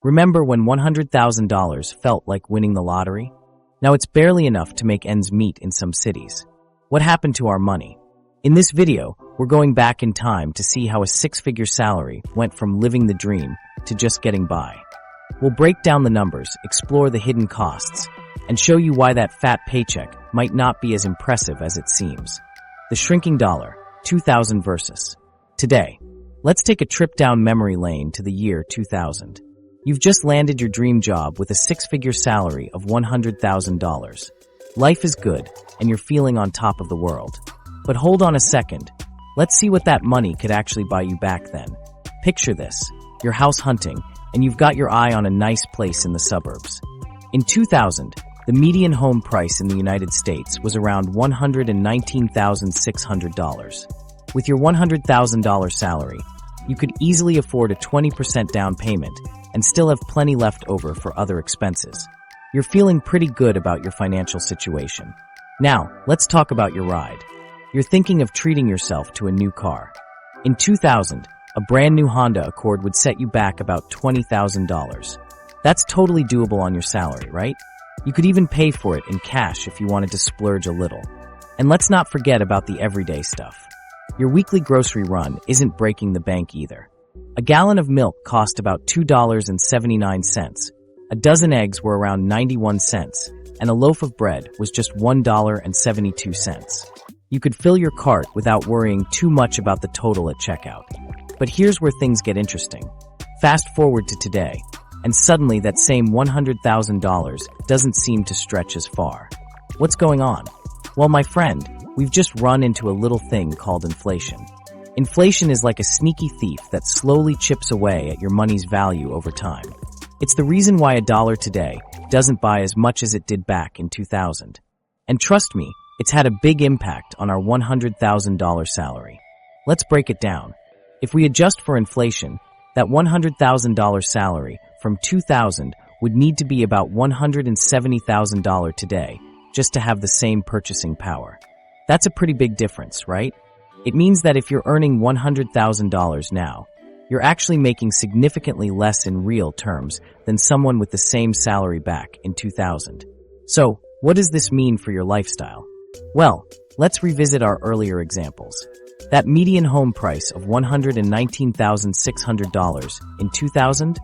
Remember when $100,000 felt like winning the lottery? Now it's barely enough to make ends meet in some cities. What happened to our money? In this video, we're going back in time to see how a six-figure salary went from living the dream to just getting by. We'll break down the numbers, explore the hidden costs, and show you why that fat paycheck might not be as impressive as it seems. The shrinking dollar, 2000 versus today. Let's take a trip down memory lane to the year 2000. You've just landed your dream job with a six-figure salary of $100,000. Life is good, and you're feeling on top of the world. But hold on a second. Let's see what that money could actually buy you back then. Picture this. You're house hunting, and you've got your eye on a nice place in the suburbs. In 2000, the median home price in the United States was around $119,600. With your $100,000 salary, you could easily afford a 20% down payment and still have plenty left over for other expenses. You're feeling pretty good about your financial situation. Now, let's talk about your ride. You're thinking of treating yourself to a new car. In 2000, a brand new Honda Accord would set you back about $20,000. That's totally doable on your salary, right? You could even pay for it in cash if you wanted to splurge a little. And let's not forget about the everyday stuff. Your weekly grocery run isn't breaking the bank either. A gallon of milk cost about $2.79, a dozen eggs were around 91 cents, and a loaf of bread was just $1.72. You could fill your cart without worrying too much about the total at checkout. But here's where things get interesting. Fast forward to today, and suddenly that same $100,000 doesn't seem to stretch as far. What's going on? Well, my friend, we've just run into a little thing called inflation. Inflation is like a sneaky thief that slowly chips away at your money's value over time. It's the reason why a dollar today doesn't buy as much as it did back in 2000. And trust me, it's had a big impact on our $100,000 salary. Let's break it down. If we adjust for inflation, that $100,000 salary from 2000 would need to be about $170,000 today just to have the same purchasing power. That's a pretty big difference, right? It means that if you're earning $100,000 now, you're actually making significantly less in real terms than someone with the same salary back in 2000. So, what does this mean for your lifestyle? Well, let's revisit our earlier examples. That median home price of $119,600 in 2000?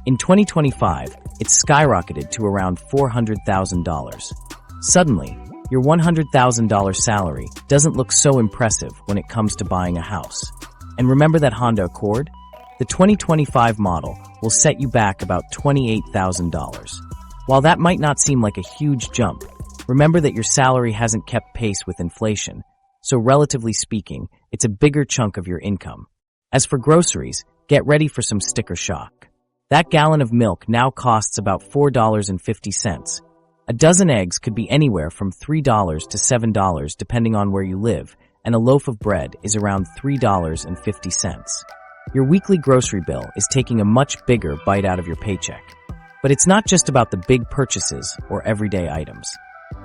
In 2025, it's skyrocketed to around $400,000. Suddenly, your $100,000 salary doesn't look so impressive when it comes to buying a house. And remember that Honda Accord? The 2025 model will set you back about $28,000. While that might not seem like a huge jump, remember that your salary hasn't kept pace with inflation, so relatively speaking, it's a bigger chunk of your income. As for groceries, get ready for some sticker shock. That gallon of milk now costs about $4.50. A dozen eggs could be anywhere from $3 to $7 depending on where you live, and a loaf of bread is around $3.50. Your weekly grocery bill is taking a much bigger bite out of your paycheck. But it's not just about the big purchases or everyday items.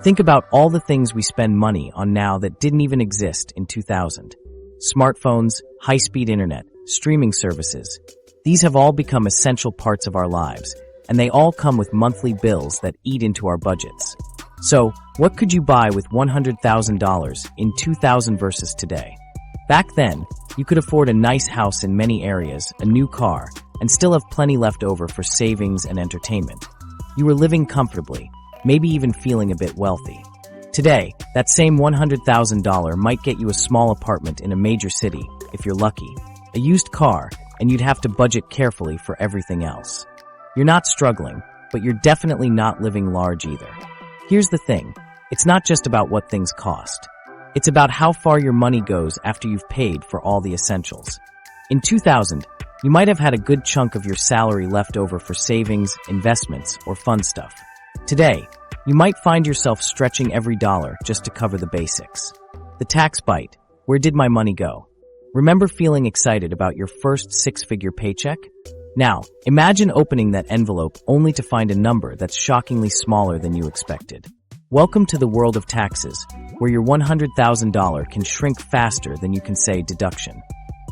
Think about all the things we spend money on now that didn't even exist in 2000. Smartphones, high-speed internet, streaming services. These have all become essential parts of our lives, and they all come with monthly bills that eat into our budgets. So, what could you buy with $100,000 in 2000 versus today? Back then, you could afford a nice house in many areas, a new car, and still have plenty left over for savings and entertainment. You were living comfortably, maybe even feeling a bit wealthy. Today, that same $100,000 might get you a small apartment in a major city, if you're lucky, a used car, and you'd have to budget carefully for everything else. You're not struggling, but you're definitely not living large either. Here's the thing, it's not just about what things cost. It's about how far your money goes after you've paid for all the essentials. In 2000, you might have had a good chunk of your salary left over for savings, investments, or fun stuff. Today, you might find yourself stretching every dollar just to cover the basics. The tax bite. Where did my money go? Remember feeling excited about your first six-figure paycheck? Now, imagine opening that envelope only to find a number that's shockingly smaller than you expected. Welcome to the world of taxes, where your $100,000 can shrink faster than you can say deduction.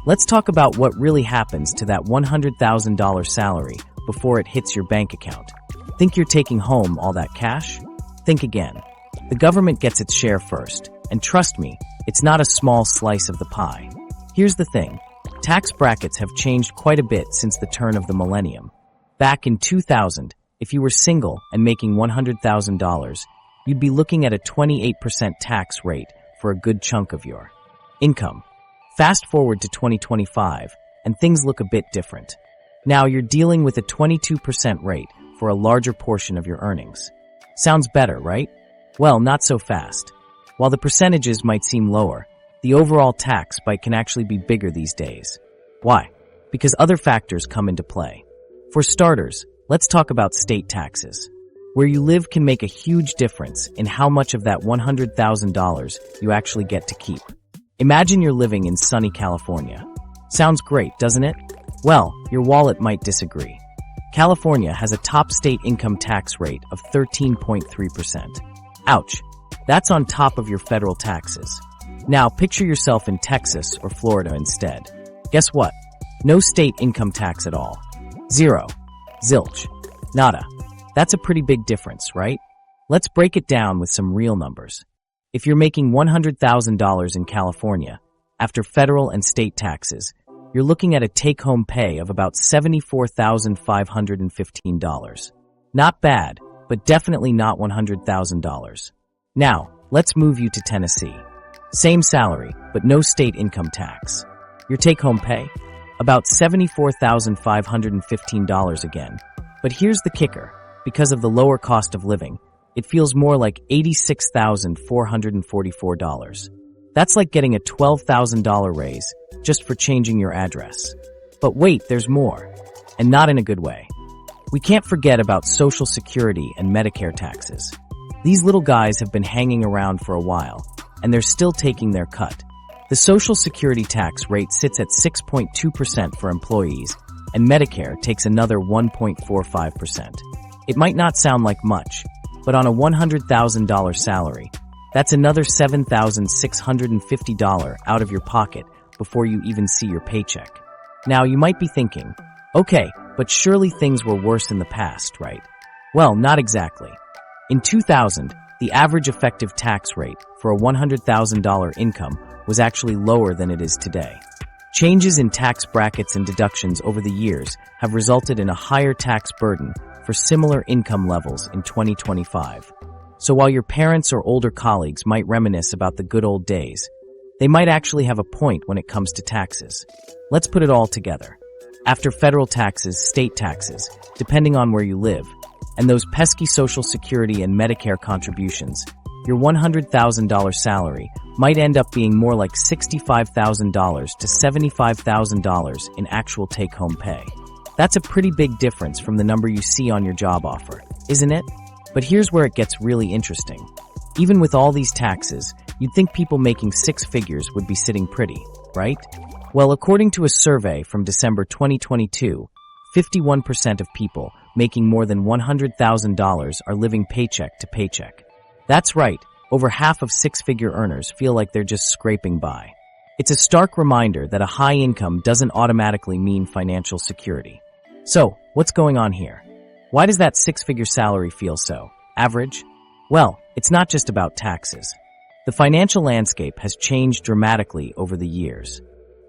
Let's talk about what really happens to that $100,000 salary before it hits your bank account. Think you're taking home all that cash? Think again. The government gets its share first, and trust me, it's not a small slice of the pie. Here's the thing. Tax brackets have changed quite a bit since the turn of the millennium. Back in 2000, if you were single and making $100,000, you'd be looking at a 28% tax rate for a good chunk of your income. Fast forward to 2025, and things look a bit different. Now you're dealing with a 22% rate for a larger portion of your earnings. Sounds better, right? Well, not so fast. While the percentages might seem lower, the overall tax bite can actually be bigger these days. Why? Because other factors come into play. For starters, let's talk about state taxes. Where you live can make a huge difference in how much of that $100,000 you actually get to keep. Imagine you're living in sunny California. Sounds great, doesn't it? Well, your wallet might disagree. California has a top state income tax rate of 13.3%. Ouch. That's on top of your federal taxes. Now picture yourself in Texas or Florida instead. Guess what? No state income tax at all. Zero. Zilch. Nada. That's a pretty big difference, right? Let's break it down with some real numbers. If you're making $100,000 in California, after federal and state taxes, you're looking at a take-home pay of about $74,515. Not bad, but definitely not $100,000. Now, let's move you to Tennessee. Same salary, but no state income tax. Your take-home pay? About $74,515 again. But here's the kicker. Because of the lower cost of living, it feels more like $86,444. That's like getting a $12,000 raise just for changing your address. But wait, there's more. And not in a good way. We can't forget about Social Security and Medicare taxes. These little guys have been hanging around for a while, and they're still taking their cut. The Social Security tax rate sits at 6.2% for employees, and Medicare takes another 1.45%. It might not sound like much, but on a $100,000 salary, that's another $7,650 out of your pocket before you even see your paycheck. Now you might be thinking, okay, but surely things were worse in the past, right? Well, not exactly. In 2000, the average effective tax rate for a $100,000 income was actually lower than it is today. Changes in tax brackets and deductions over the years have resulted in a higher tax burden for similar income levels in 2025. So while your parents or older colleagues might reminisce about the good old days, they might actually have a point when it comes to taxes. Let's put it all together. After federal taxes, state taxes, depending on where you live, and those pesky Social Security and Medicare contributions, your $100,000 salary might end up being more like $65,000 to $75,000 in actual take-home pay. That's a pretty big difference from the number you see on your job offer, isn't it? But here's where it gets really interesting. Even with all these taxes, you'd think people making six figures would be sitting pretty, right? Well, according to a survey from December 2022, 51% of people making more than $100,000 are living paycheck to paycheck. That's right, over half of six-figure earners feel like they're just scraping by. It's a stark reminder that a high income doesn't automatically mean financial security. So, what's going on here? Why does that six-figure salary feel so average? Well, it's not just about taxes. The financial landscape has changed dramatically over the years.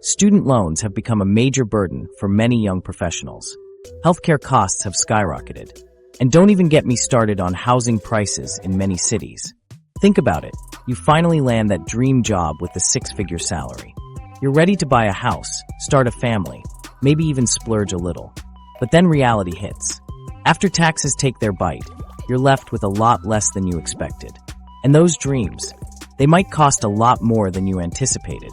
Student loans have become a major burden for many young professionals. Healthcare costs have skyrocketed. And don't even get me started on housing prices in many cities. Think about it. You finally land that dream job with the six-figure salary. You're ready to buy a house, start a family, maybe even splurge a little. But then reality hits. After taxes take their bite, you're left with a lot less than you expected. And those dreams, they might cost a lot more than you anticipated.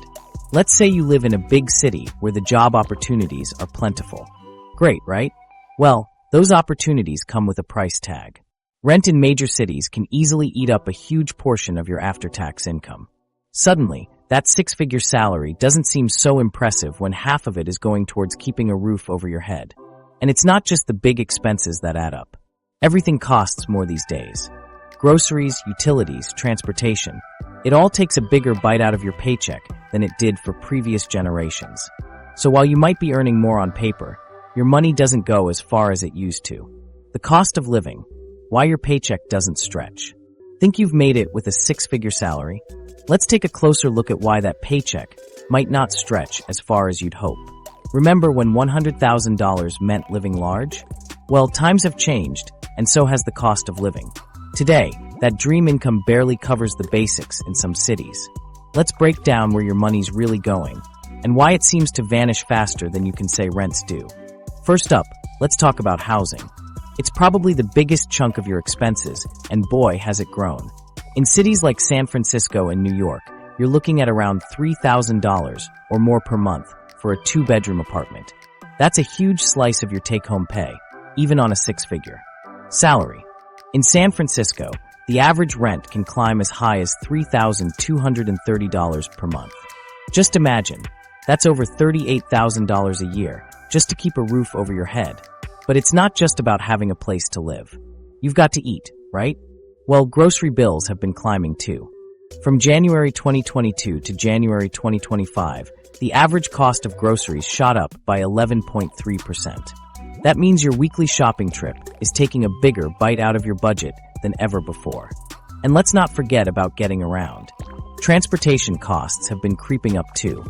Let's say you live in a big city where the job opportunities are plentiful. Great, right? Well, those opportunities come with a price tag. Rent in major cities can easily eat up a huge portion of your after-tax income. Suddenly, that six-figure salary doesn't seem so impressive when half of it is going towards keeping a roof over your head. And it's not just the big expenses that add up. Everything costs more these days. Groceries, utilities, transportation. It all takes a bigger bite out of your paycheck than it did for previous generations. So while you might be earning more on paper, your money doesn't go as far as it used to. The cost of living. Why your paycheck doesn't stretch. Think you've made it with a six-figure salary? Let's take a closer look at why that paycheck might not stretch as far as you'd hope. Remember when $100,000 meant living large? Well, times have changed, and so has the cost of living. Today, that dream income barely covers the basics in some cities. Let's break down where your money's really going, and why it seems to vanish faster than you can say rents do. First up, let's talk about housing. It's probably the biggest chunk of your expenses, and boy, has it grown. In cities like San Francisco and New York, you're looking at around $3,000 or more per month for a two-bedroom apartment. That's a huge slice of your take-home pay, even on a six-figure salary. In San Francisco, the average rent can climb as high as $3,230 per month. Just imagine, that's over $38,000 a year just to keep a roof over your head. But it's not just about having a place to live. You've got to eat, right? Well, grocery bills have been climbing too. From January 2022 to January 2025, the average cost of groceries shot up by 11.3%. That means your weekly shopping trip is taking a bigger bite out of your budget than ever before. And let's not forget about getting around. Transportation costs have been creeping up too.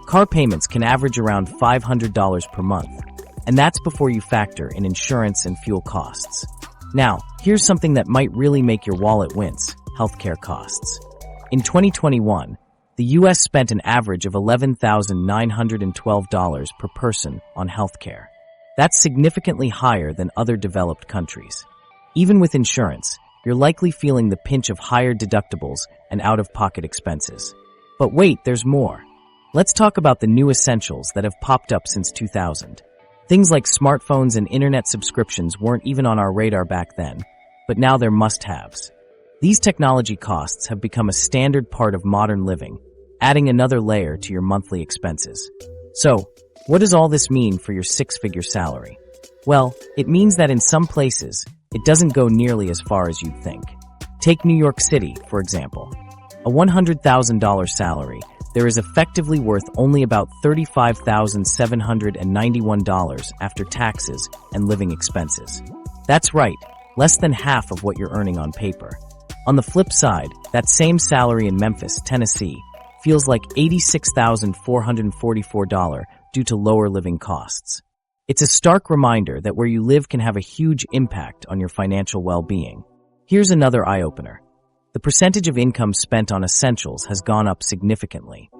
Car payments can average around $500 per month, and that's before you factor in insurance and fuel costs. Now, here's something that might really make your wallet wince: healthcare costs. In 2021, the U.S. spent an average of $11,912 per person on healthcare. That's significantly higher than other developed countries. Even with insurance, you're likely feeling the pinch of higher deductibles and out-of-pocket expenses. But wait, there's more. Let's talk about the new essentials that have popped up since 2000. Things like smartphones and internet subscriptions weren't even on our radar back then, but now they're must-haves. These technology costs have become a standard part of modern living, adding another layer to your monthly expenses. So, what does all this mean for your six-figure salary? Well, it means that in some places, it doesn't go nearly as far as you'd think. Take New York City, for example. A $100,000 salary there is effectively worth only about $35,791 after taxes and living expenses. That's right, less than half of what you're earning on paper. On the flip side, that same salary in Memphis, Tennessee, feels like $86,444 due to lower living costs. It's a stark reminder that where you live can have a huge impact on your financial well-being. Here's another eye-opener. The percentage of income spent on essentials has gone up significantly.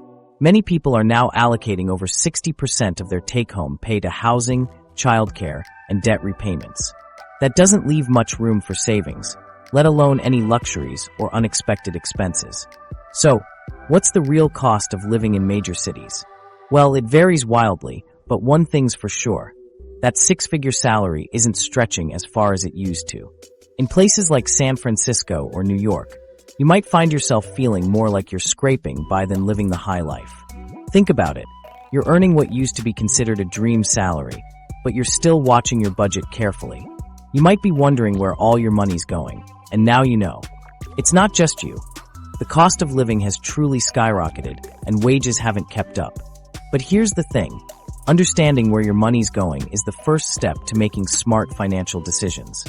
Many people are now allocating over 60% of their take-home pay to housing, childcare, and debt repayments. That doesn't leave much room for savings, let alone any luxuries or unexpected expenses. So, what's the real cost of living in major cities? Well, it varies wildly, but one thing's for sure. That six-figure salary isn't stretching as far as it used to. In places like San Francisco or New York, you might find yourself feeling more like you're scraping by than living the high life. Think about it. You're earning what used to be considered a dream salary, but you're still watching your budget carefully. You might be wondering where all your money's going, and now you know. It's not just you. The cost of living has truly skyrocketed, and wages haven't kept up. But here's the thing. Understanding where your money's going is the first step to making smart financial decisions.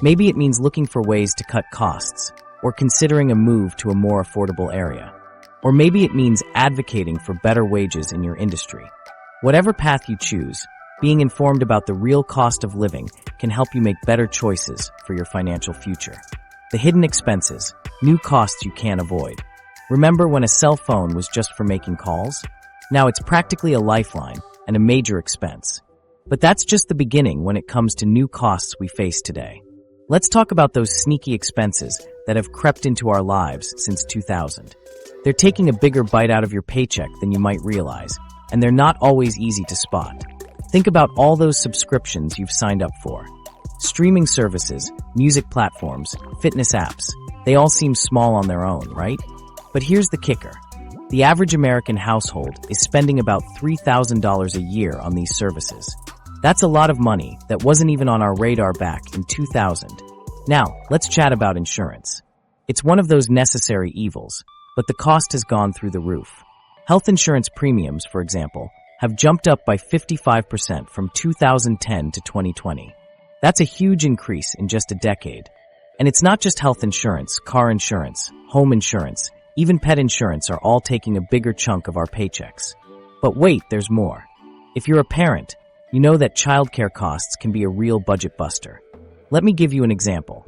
Maybe it means looking for ways to cut costs, or considering a move to a more affordable area. Or maybe it means advocating for better wages in your industry. Whatever path you choose, being informed about the real cost of living can help you make better choices for your financial future. The hidden expenses, new costs you can't avoid. Remember when a cell phone was just for making calls? Now it's practically a lifeline and a major expense. But that's just the beginning when it comes to new costs we face today. Let's talk about those sneaky expenses that have crept into our lives since 2000. They're taking a bigger bite out of your paycheck than you might realize, and they're not always easy to spot. Think about all those subscriptions you've signed up for. Streaming services, music platforms, fitness apps, they all seem small on their own, right? But here's the kicker. The average American household is spending about $3,000 a year on these services. That's a lot of money that wasn't even on our radar back in 2000. Now, let's chat about insurance. It's one of those necessary evils, but the cost has gone through the roof. Health insurance premiums, for example, have jumped up by 55% from 2010 to 2020. That's a huge increase in just a decade. And it's not just health insurance, car insurance, home insurance, even pet insurance are all taking a bigger chunk of our paychecks. But wait, there's more. If you're a parent, you know that childcare costs can be a real budget buster. Let me give you an example.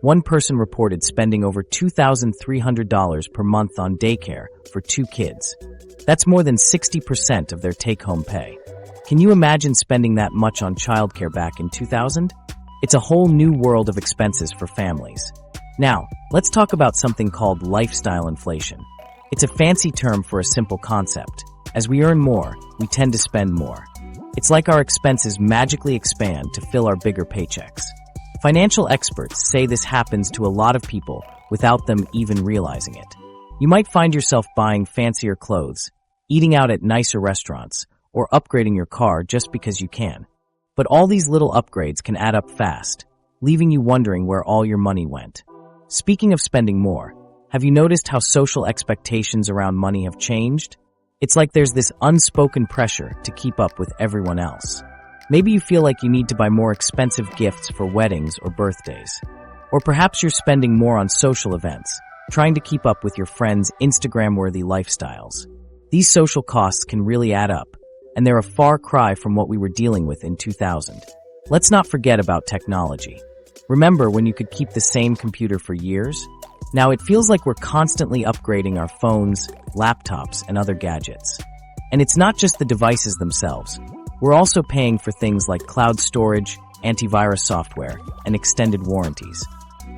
One person reported spending over $2,300 per month on daycare for 2 kids. That's more than 60% of their take-home pay. Can you imagine spending that much on childcare back in 2000? It's a whole new world of expenses for families. Now, let's talk about something called lifestyle inflation. It's a fancy term for a simple concept. As we earn more, we tend to spend more. It's like our expenses magically expand to fill our bigger paychecks. Financial experts say this happens to a lot of people without them even realizing it. You might find yourself buying fancier clothes, eating out at nicer restaurants, or upgrading your car just because you can. But all these little upgrades can add up fast, leaving you wondering where all your money went. Speaking of spending more, have you noticed how social expectations around money have changed? It's like there's this unspoken pressure to keep up with everyone else. Maybe you feel like you need to buy more expensive gifts for weddings or birthdays. Or perhaps you're spending more on social events, trying to keep up with your friends' Instagram-worthy lifestyles. These social costs can really add up, and they're a far cry from what we were dealing with in 2000. Let's not forget about technology. Remember when you could keep the same computer for years? Now it feels like we're constantly upgrading our phones, laptops, and other gadgets. And it's not just the devices themselves. We're also paying for things like cloud storage, antivirus software, and extended warranties.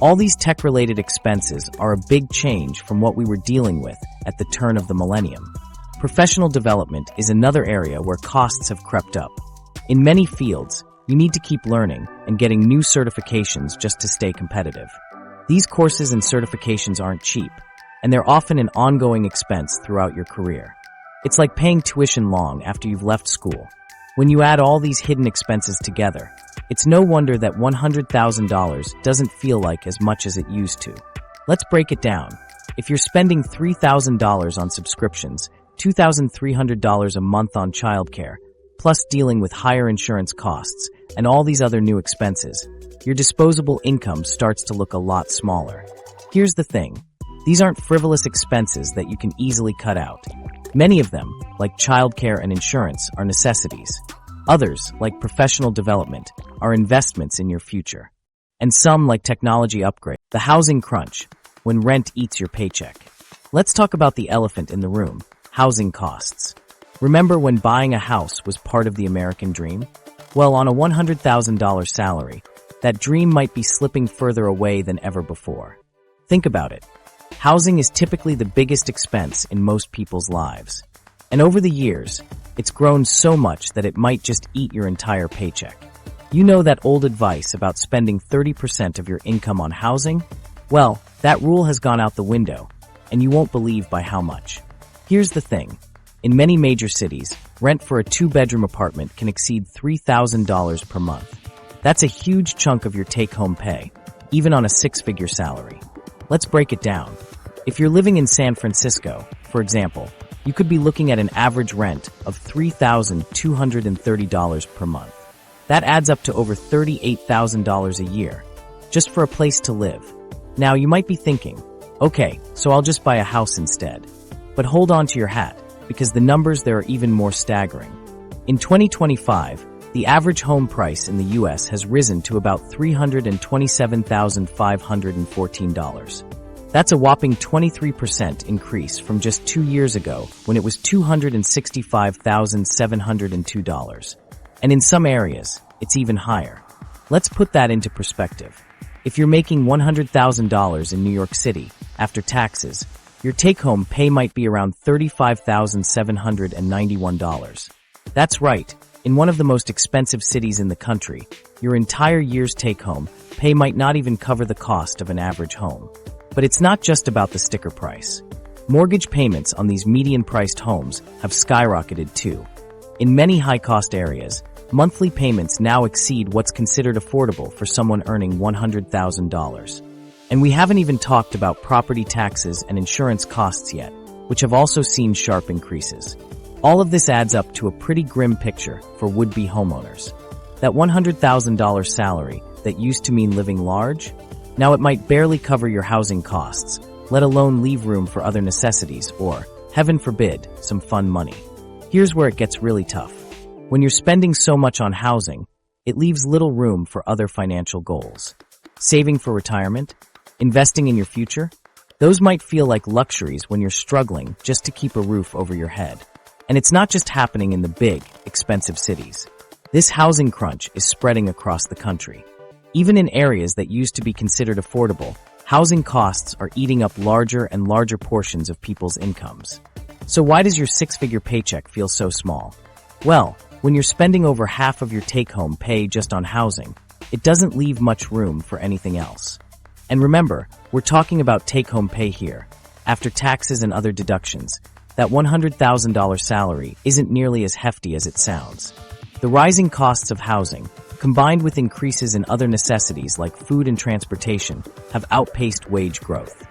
All these tech-related expenses are a big change from what we were dealing with at the turn of the millennium. Professional development is another area where costs have crept up. In many fields, you need to keep learning and getting new certifications just to stay competitive. These courses and certifications aren't cheap, and they're often an ongoing expense throughout your career. It's like paying tuition long after you've left school. When you add all these hidden expenses together, it's no wonder that $100,000 doesn't feel like as much as it used to. Let's break it down. If you're spending $3,000 on subscriptions, $2,300 a month on childcare, plus dealing with higher insurance costs and all these other new expenses, your disposable income starts to look a lot smaller. Here's the thing. These aren't frivolous expenses that you can easily cut out. Many of them, like childcare and insurance, are necessities. Others, like professional development, are investments in your future. And some, like technology upgrade, the housing crunch, when rent eats your paycheck. Let's talk about the elephant in the room, housing costs. Remember when buying a house was part of the American dream? Well, on a $100,000 salary, that dream might be slipping further away than ever before. Think about it. Housing is typically the biggest expense in most people's lives. And over the years, it's grown so much that it might just eat your entire paycheck. You know that old advice about spending 30% of your income on housing? Well, that rule has gone out the window, and you won't believe by how much. Here's the thing. In many major cities, rent for a 2-bedroom apartment can exceed $3,000 per month. That's a huge chunk of your take-home pay, even on a 6-figure salary. Let's break it down. If you're living in San Francisco, for example, you could be looking at an average rent of $3,230 per month. That adds up to over $38,000 a year, just for a place to live. Now, you might be thinking, okay, so I'll just buy a house instead. But hold on to your hat, because the numbers there are even more staggering. In 2025, the average home price in the U.S. has risen to about $327,514. That's a whopping 23% increase from just 2 years ago when it was $265,702. And in some areas, it's even higher. Let's put that into perspective. If you're making $100,000 in New York City, after taxes, your take-home pay might be around $35,791. That's right. In one of the most expensive cities in the country, your entire year's take-home pay might not even cover the cost of an average home. But it's not just about the sticker price. Mortgage payments on these median-priced homes have skyrocketed too. In many high-cost areas, monthly payments now exceed what's considered affordable for someone earning $100,000. And we haven't even talked about property taxes and insurance costs yet, which have also seen sharp increases. All of this adds up to a pretty grim picture for would-be homeowners. That $100,000 salary that used to mean living large, now it might barely cover your housing costs, let alone leave room for other necessities or, heaven forbid, some fun money. Here's where it gets really tough. When you're spending so much on housing, it leaves little room for other financial goals. Saving for retirement? Investing in your future? Those might feel like luxuries when you're struggling just to keep a roof over your head. And it's not just happening in the big, expensive cities. This housing crunch is spreading across the country. Even in areas that used to be considered affordable, housing costs are eating up larger and larger portions of people's incomes. So why does your six-figure paycheck feel so small? Well, when you're spending over half of your take-home pay just on housing, it doesn't leave much room for anything else. And remember, we're talking about take-home pay here. After taxes and other deductions, that $100,000 salary isn't nearly as hefty as it sounds. The rising costs of housing, combined with increases in other necessities like food and transportation, have outpaced wage growth.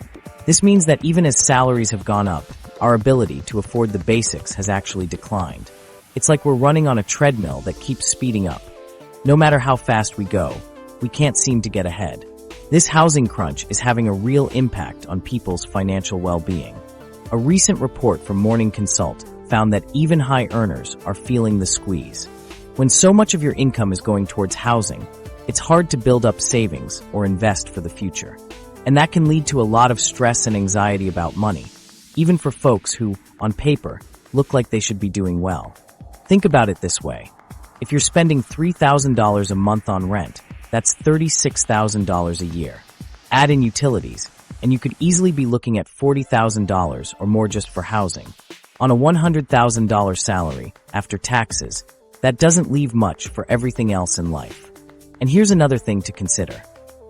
This means that even as salaries have gone up, our ability to afford the basics has actually declined. It's like we're running on a treadmill that keeps speeding up. No matter how fast we go, we can't seem to get ahead. This housing crunch is having a real impact on people's financial well-being. A recent report from Morning Consult found that even high earners are feeling the squeeze. When so much of your income is going towards housing, it's hard to build up savings or invest for the future. And that can lead to a lot of stress and anxiety about money, even for folks who, on paper, look like they should be doing well. Think about it this way. If you're spending $3,000 a month on rent, that's $36,000 a year. Add in utilities, and you could easily be looking at $40,000 or more just for housing. On a $100,000 salary, after taxes, that doesn't leave much for everything else in life. And here's another thing to consider.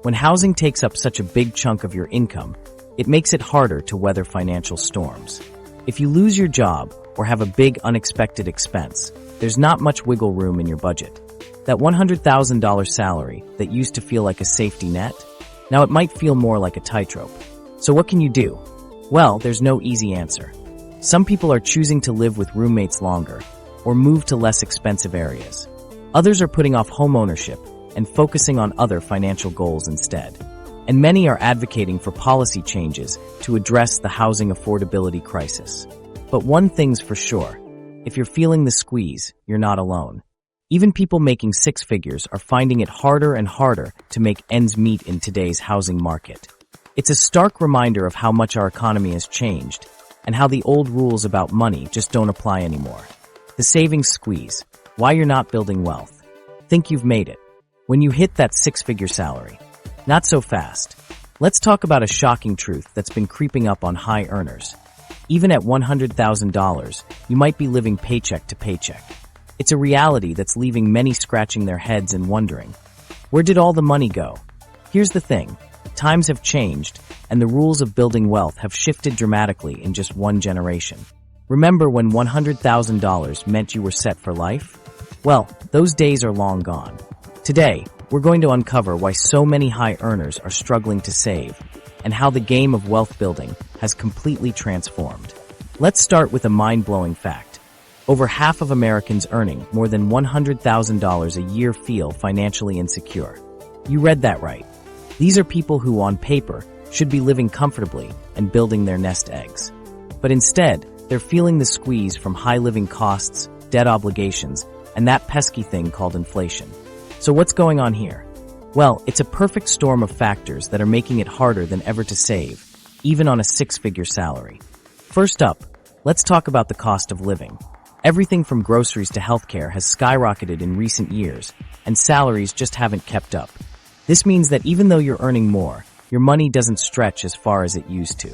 When housing takes up such a big chunk of your income, it makes it harder to weather financial storms. If you lose your job or have a big unexpected expense, there's not much wiggle room in your budget. That $100,000 salary that used to feel like a safety net, now it might feel more like a tightrope. So what can you do? Well, there's no easy answer. Some people are choosing to live with roommates longer or move to less expensive areas. Others are putting off home ownership and focusing on other financial goals instead. And many are advocating for policy changes to address the housing affordability crisis. But one thing's for sure, if you're feeling the squeeze, you're not alone. Even people making six figures are finding it harder and harder to make ends meet in today's housing market. It's a stark reminder of how much our economy has changed and how the old rules about money just don't apply anymore. The savings squeeze, why you're not building wealth. Think you've made it. When you hit that six-figure salary. Not so fast. Let's talk about a shocking truth that's been creeping up on high earners. Even at $100,000, you might be living paycheck to paycheck. It's a reality that's leaving many scratching their heads and wondering, where did all the money go? Here's the thing. Times have changed, and the rules of building wealth have shifted dramatically in just one generation. Remember when $100,000 meant you were set for life? Well, those days are long gone. Today, we're going to uncover why so many high earners are struggling to save, and how the game of wealth building has completely transformed. Let's start with a mind-blowing fact. Over half of Americans earning more than $100,000 a year feel financially insecure. You read that right. These are people who, on paper, should be living comfortably and building their nest eggs. But instead, they're feeling the squeeze from high living costs, debt obligations, and that pesky thing called inflation. So what's going on here? Well, it's a perfect storm of factors that are making it harder than ever to save, even on a six-figure salary. First up, let's talk about the cost of living. Everything from groceries to healthcare has skyrocketed in recent years, and salaries just haven't kept up. This means that even though you're earning more, your money doesn't stretch as far as it used to.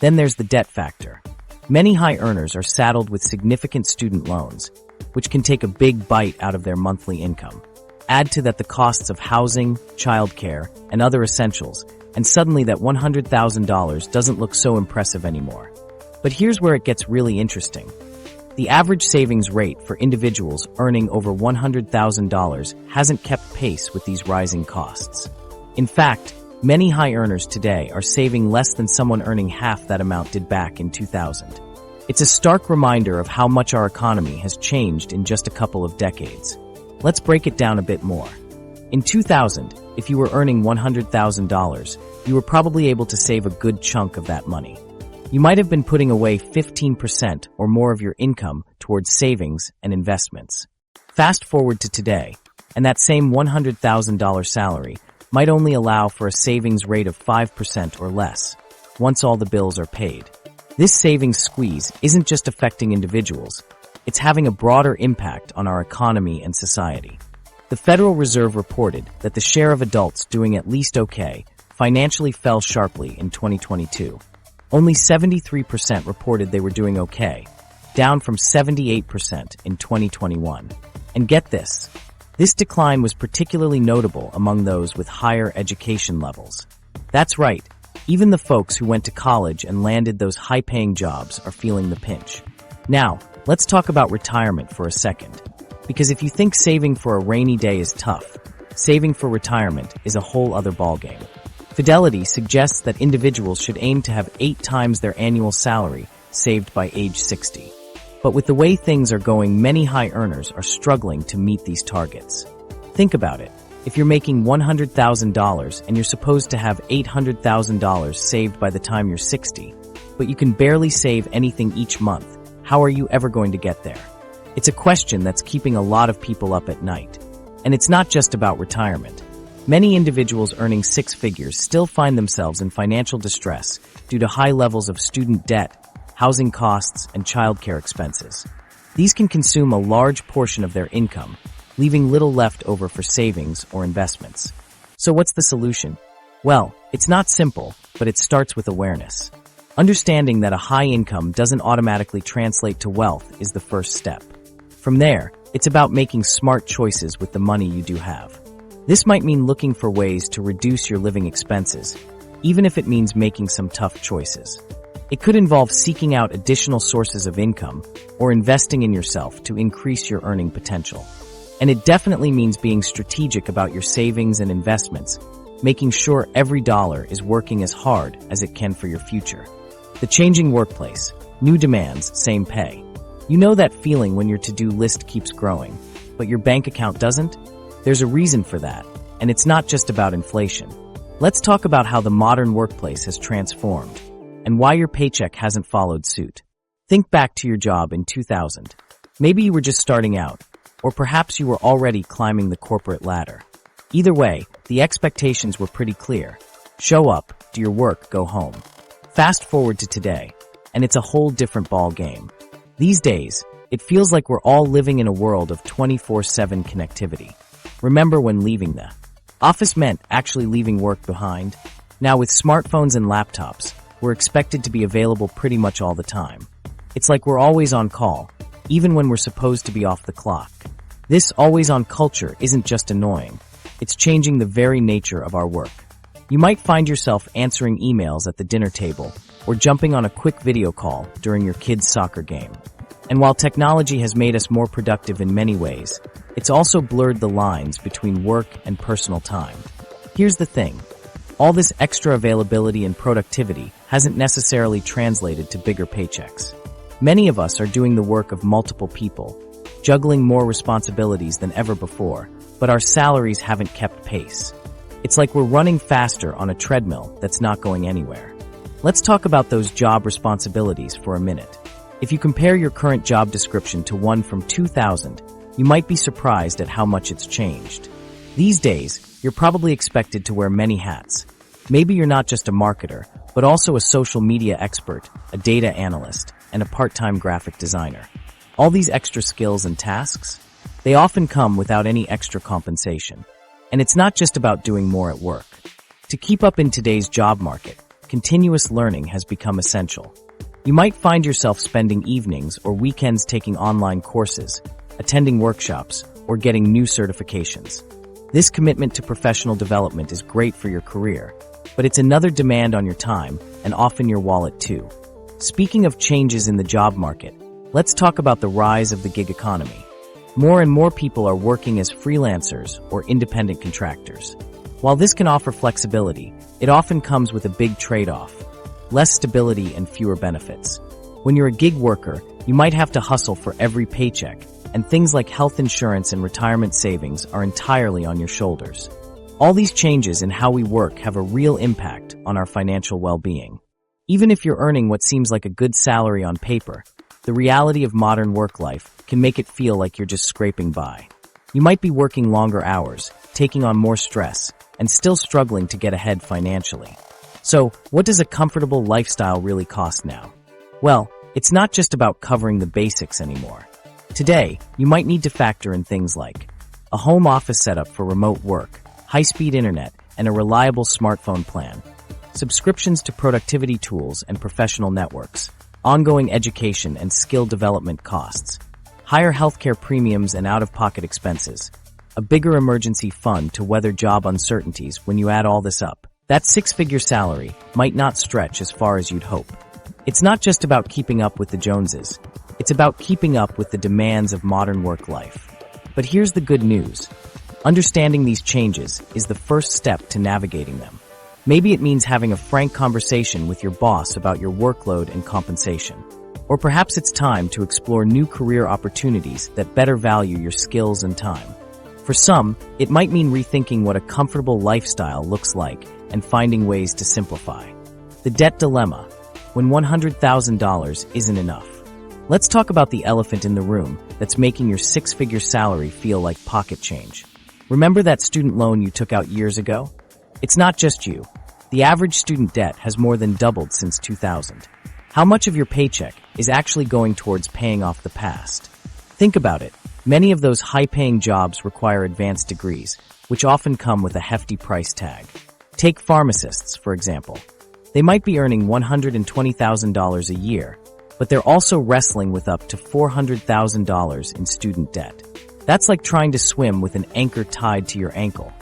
Then there's the debt factor. Many high earners are saddled with significant student loans, which can take a big bite out of their monthly income. Add to that the costs of housing, childcare, and other essentials, and suddenly that $100,000 doesn't look so impressive anymore. But here's where it gets really interesting. The average savings rate for individuals earning over $100,000 hasn't kept pace with these rising costs. In fact, many high earners today are saving less than someone earning half that amount did back in 2000. It's a stark reminder of how much our economy has changed in just a couple of decades. Let's break it down a bit more. In 2000, if you were earning $100,000, you were probably able to save a good chunk of that money. You might have been putting away 15% or more of your income towards savings and investments. Fast forward to today, and that same $100,000 salary might only allow for a savings rate of 5% or less, once all the bills are paid. This savings squeeze isn't just affecting individuals, it's having a broader impact on our economy and society. The Federal Reserve reported that the share of adults doing at least okay financially fell sharply in 2022. Only 73% reported they were doing okay, down from 78% in 2021. And get this, this decline was particularly notable among those with higher education levels. That's right, even the folks who went to college and landed those high-paying jobs are feeling the pinch. Now, let's talk about retirement for a second. Because if you think saving for a rainy day is tough, saving for retirement is a whole other ballgame. Fidelity suggests that individuals should aim to have 8 times their annual salary saved by age 60. But with the way things are going, many high earners are struggling to meet these targets. Think about it. If you're making $100,000 and you're supposed to have $800,000 saved by the time you're 60, but you can barely save anything each month, how are you ever going to get there? It's a question that's keeping a lot of people up at night. And it's not just about retirement. Many individuals earning 6 figures still find themselves in financial distress due to high levels of student debt, housing costs, and childcare expenses. These can consume a large portion of their income, leaving little left over for savings or investments. So what's the solution? Well, it's not simple, but it starts with awareness. Understanding that a high income doesn't automatically translate to wealth is the first step. From there, it's about making smart choices with the money you do have. This might mean looking for ways to reduce your living expenses, even if it means making some tough choices. It could involve seeking out additional sources of income or investing in yourself to increase your earning potential. And it definitely means being strategic about your savings and investments, making sure every dollar is working as hard as it can for your future. The changing workplace, new demands, same pay. You know that feeling when your to-do list keeps growing, but your bank account doesn't? There's a reason for that, and it's not just about inflation. Let's talk about how the modern workplace has transformed, and why your paycheck hasn't followed suit. Think back to your job in 2000. Maybe you were just starting out, or perhaps you were already climbing the corporate ladder. Either way, the expectations were pretty clear. Show up, do your work, go home. Fast forward to today, and it's a whole different ball game. These days, it feels like we're all living in a world of 24/7 connectivity. Remember when leaving the office meant actually leaving work behind? Now with smartphones and laptops, we're expected to be available pretty much all the time. It's like we're always on call, even when we're supposed to be off the clock. This always-on culture isn't just annoying, it's changing the very nature of our work. You might find yourself answering emails at the dinner table or jumping on a quick video call during your kid's soccer game. And while technology has made us more productive in many ways, it's also blurred the lines between work and personal time. Here's the thing. All this extra availability and productivity hasn't necessarily translated to bigger paychecks. Many of us are doing the work of multiple people, juggling more responsibilities than ever before, but our salaries haven't kept pace. It's like we're running faster on a treadmill that's not going anywhere. Let's talk about those job responsibilities for a minute. If you compare your current job description to one from 2000, you might be surprised at how much it's changed. These days, you're probably expected to wear many hats. Maybe you're not just a marketer, but also a social media expert, a data analyst, and a part-time graphic designer. All these extra skills and tasks, they often come without any extra compensation. And it's not just about doing more at work. To keep up in today's job market, continuous learning has become essential. You might find yourself spending evenings or weekends taking online courses, attending workshops, or getting new certifications. This commitment to professional development is great for your career, but it's another demand on your time and often your wallet too. Speaking of changes in the job market, let's talk about the rise of the gig economy. More and more people are working as freelancers or independent contractors. While this can offer flexibility, it often comes with a big trade-off: less stability and fewer benefits. When you're a gig worker, you might have to hustle for every paycheck, and things like health insurance and retirement savings are entirely on your shoulders. All these changes in how we work have a real impact on our financial well-being. Even if you're earning what seems like a good salary on paper, the reality of modern work life can make it feel like you're just scraping by. You might be working longer hours, taking on more stress, and still struggling to get ahead financially. So, what does a comfortable lifestyle really cost now? Well, it's not just about covering the basics anymore. Today, you might need to factor in things like a home office setup for remote work, high-speed internet, and a reliable smartphone plan, subscriptions to productivity tools and professional networks, ongoing education and skill development costs, higher healthcare premiums and out-of-pocket expenses, a bigger emergency fund to weather job uncertainties. When you add all this up, that six-figure salary might not stretch as far as you'd hope. It's not just about keeping up with the Joneses. It's about keeping up with the demands of modern work life. But here's the good news. Understanding these changes is the first step to navigating them. Maybe it means having a frank conversation with your boss about your workload and compensation. Or perhaps it's time to explore new career opportunities that better value your skills and time. For some, it might mean rethinking what a comfortable lifestyle looks like and finding ways to simplify. The debt dilemma, when $100,000 isn't enough. Let's talk about the elephant in the room that's making your six-figure salary feel like pocket change. Remember that student loan you took out years ago? It's not just you. The average student debt has more than doubled since 2000. How much of your paycheck is actually going towards paying off the past? Think about it. Many of those high-paying jobs require advanced degrees, which often come with a hefty price tag. Take pharmacists, for example. They might be earning $120,000 a year, but they're also wrestling with up to $400,000 in student debt. That's like trying to swim with an anchor tied to your ankle.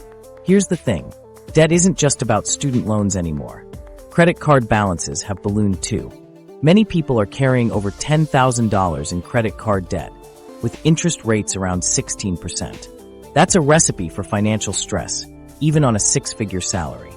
Here's the thing. Debt isn't just about student loans anymore. Credit card balances have ballooned too. Many people are carrying over $10,000 in credit card debt, with interest rates around 16%. That's a recipe for financial stress, even on a six-figure salary.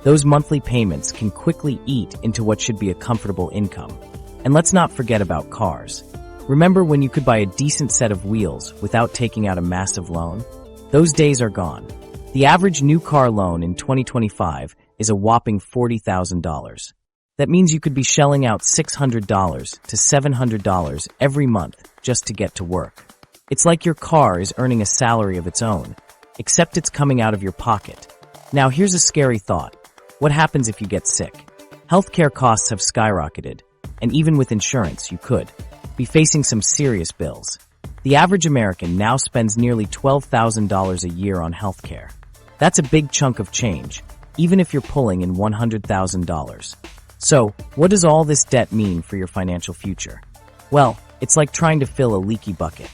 Those monthly payments can quickly eat into what should be a comfortable income. And let's not forget about cars. Remember when you could buy a decent set of wheels without taking out a massive loan? Those days are gone. The average new car loan in 2025 is a whopping $40,000. That means you could be shelling out $600 to $700 every month just to get to work. It's like your car is earning a salary of its own, except it's coming out of your pocket. Now here's a scary thought. What happens if you get sick? Healthcare costs have skyrocketed, and even with insurance, you could be facing some serious bills. The average American now spends nearly $12,000 a year on healthcare. That's a big chunk of change, even if you're pulling in $100,000. So, what does all this debt mean for your financial future? Well, it's like trying to fill a leaky bucket.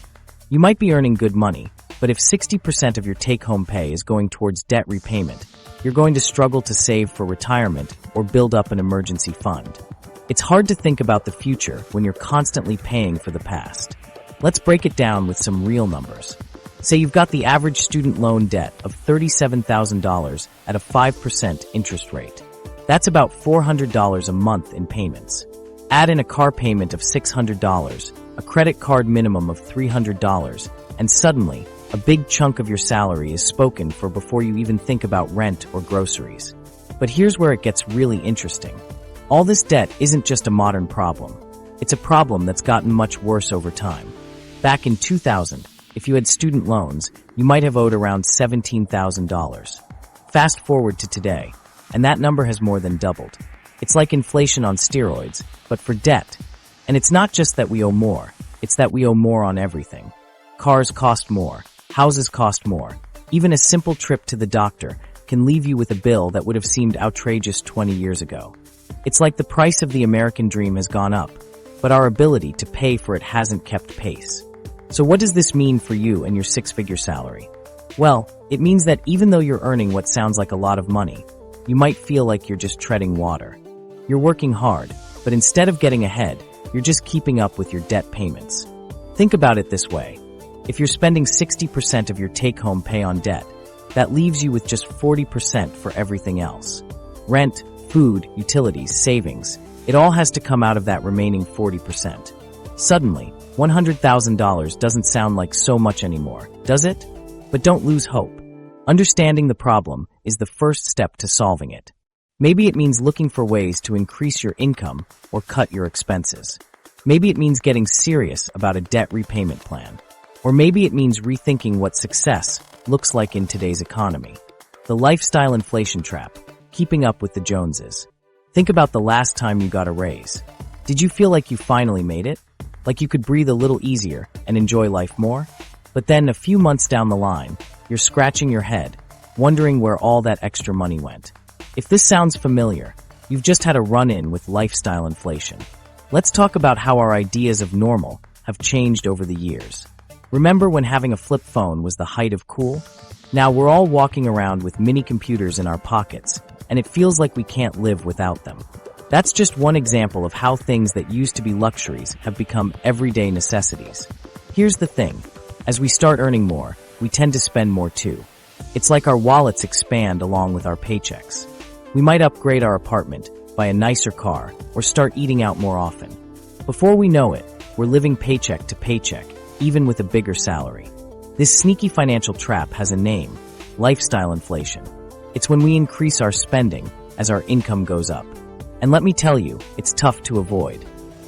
You might be earning good money, but if 60% of your take-home pay is going towards debt repayment, you're going to struggle to save for retirement or build up an emergency fund. It's hard to think about the future when you're constantly paying for the past. Let's break it down with some real numbers. Say you've got the average student loan debt of $37,000 at a 5% interest rate. That's about $400 a month in payments. Add in a car payment of $600, a credit card minimum of $300, and suddenly, a big chunk of your salary is spoken for before you even think about rent or groceries. But here's where it gets really interesting. All this debt isn't just a modern problem. It's a problem that's gotten much worse over time. Back in 2000, if you had student loans, you might have owed around $17,000. Fast forward to today, and that number has more than doubled. It's like inflation on steroids, but for debt. And it's not just that we owe more, it's that we owe more on everything. Cars cost more, houses cost more. Even a simple trip to the doctor can leave you with a bill that would have seemed outrageous 20 years ago. It's like the price of the American dream has gone up, but our ability to pay for it hasn't kept pace. So what does this mean for you and your six-figure salary? Well, it means that even though you're earning what sounds like a lot of money, you might feel like you're just treading water. You're working hard, but instead of getting ahead, you're just keeping up with your debt payments. Think about it this way. If you're spending 60% of your take-home pay on debt, that leaves you with just 40% for everything else. Rent, food, utilities, savings. It all has to come out of that remaining 40%. Suddenly, $100,000 doesn't sound like so much anymore, does it? But don't lose hope. Understanding the problem is the first step to solving it. Maybe it means looking for ways to increase your income or cut your expenses. Maybe it means getting serious about a debt repayment plan. Or maybe it means rethinking what success looks like in today's economy. The lifestyle inflation trap, keeping up with the Joneses. Think about the last time you got a raise. Did you feel like you finally made it? Like you could breathe a little easier and enjoy life more? But then a few months down the line, you're scratching your head, wondering where all that extra money went. If this sounds familiar, you've just had a run-in with lifestyle inflation. Let's talk about how our ideas of normal have changed over the years. Remember when having a flip phone was the height of cool? Now we're all walking around with mini computers in our pockets, and it feels like we can't live without them. That's just one example of how things that used to be luxuries have become everyday necessities. Here's the thing. As we start earning more, we tend to spend more too. It's like our wallets expand along with our paychecks. We might upgrade our apartment, buy a nicer car, or start eating out more often. Before we know it, we're living paycheck to paycheck, even with a bigger salary. This sneaky financial trap has a name: lifestyle inflation. It's when we increase our spending as our income goes up. And let me tell you, it's tough to avoid.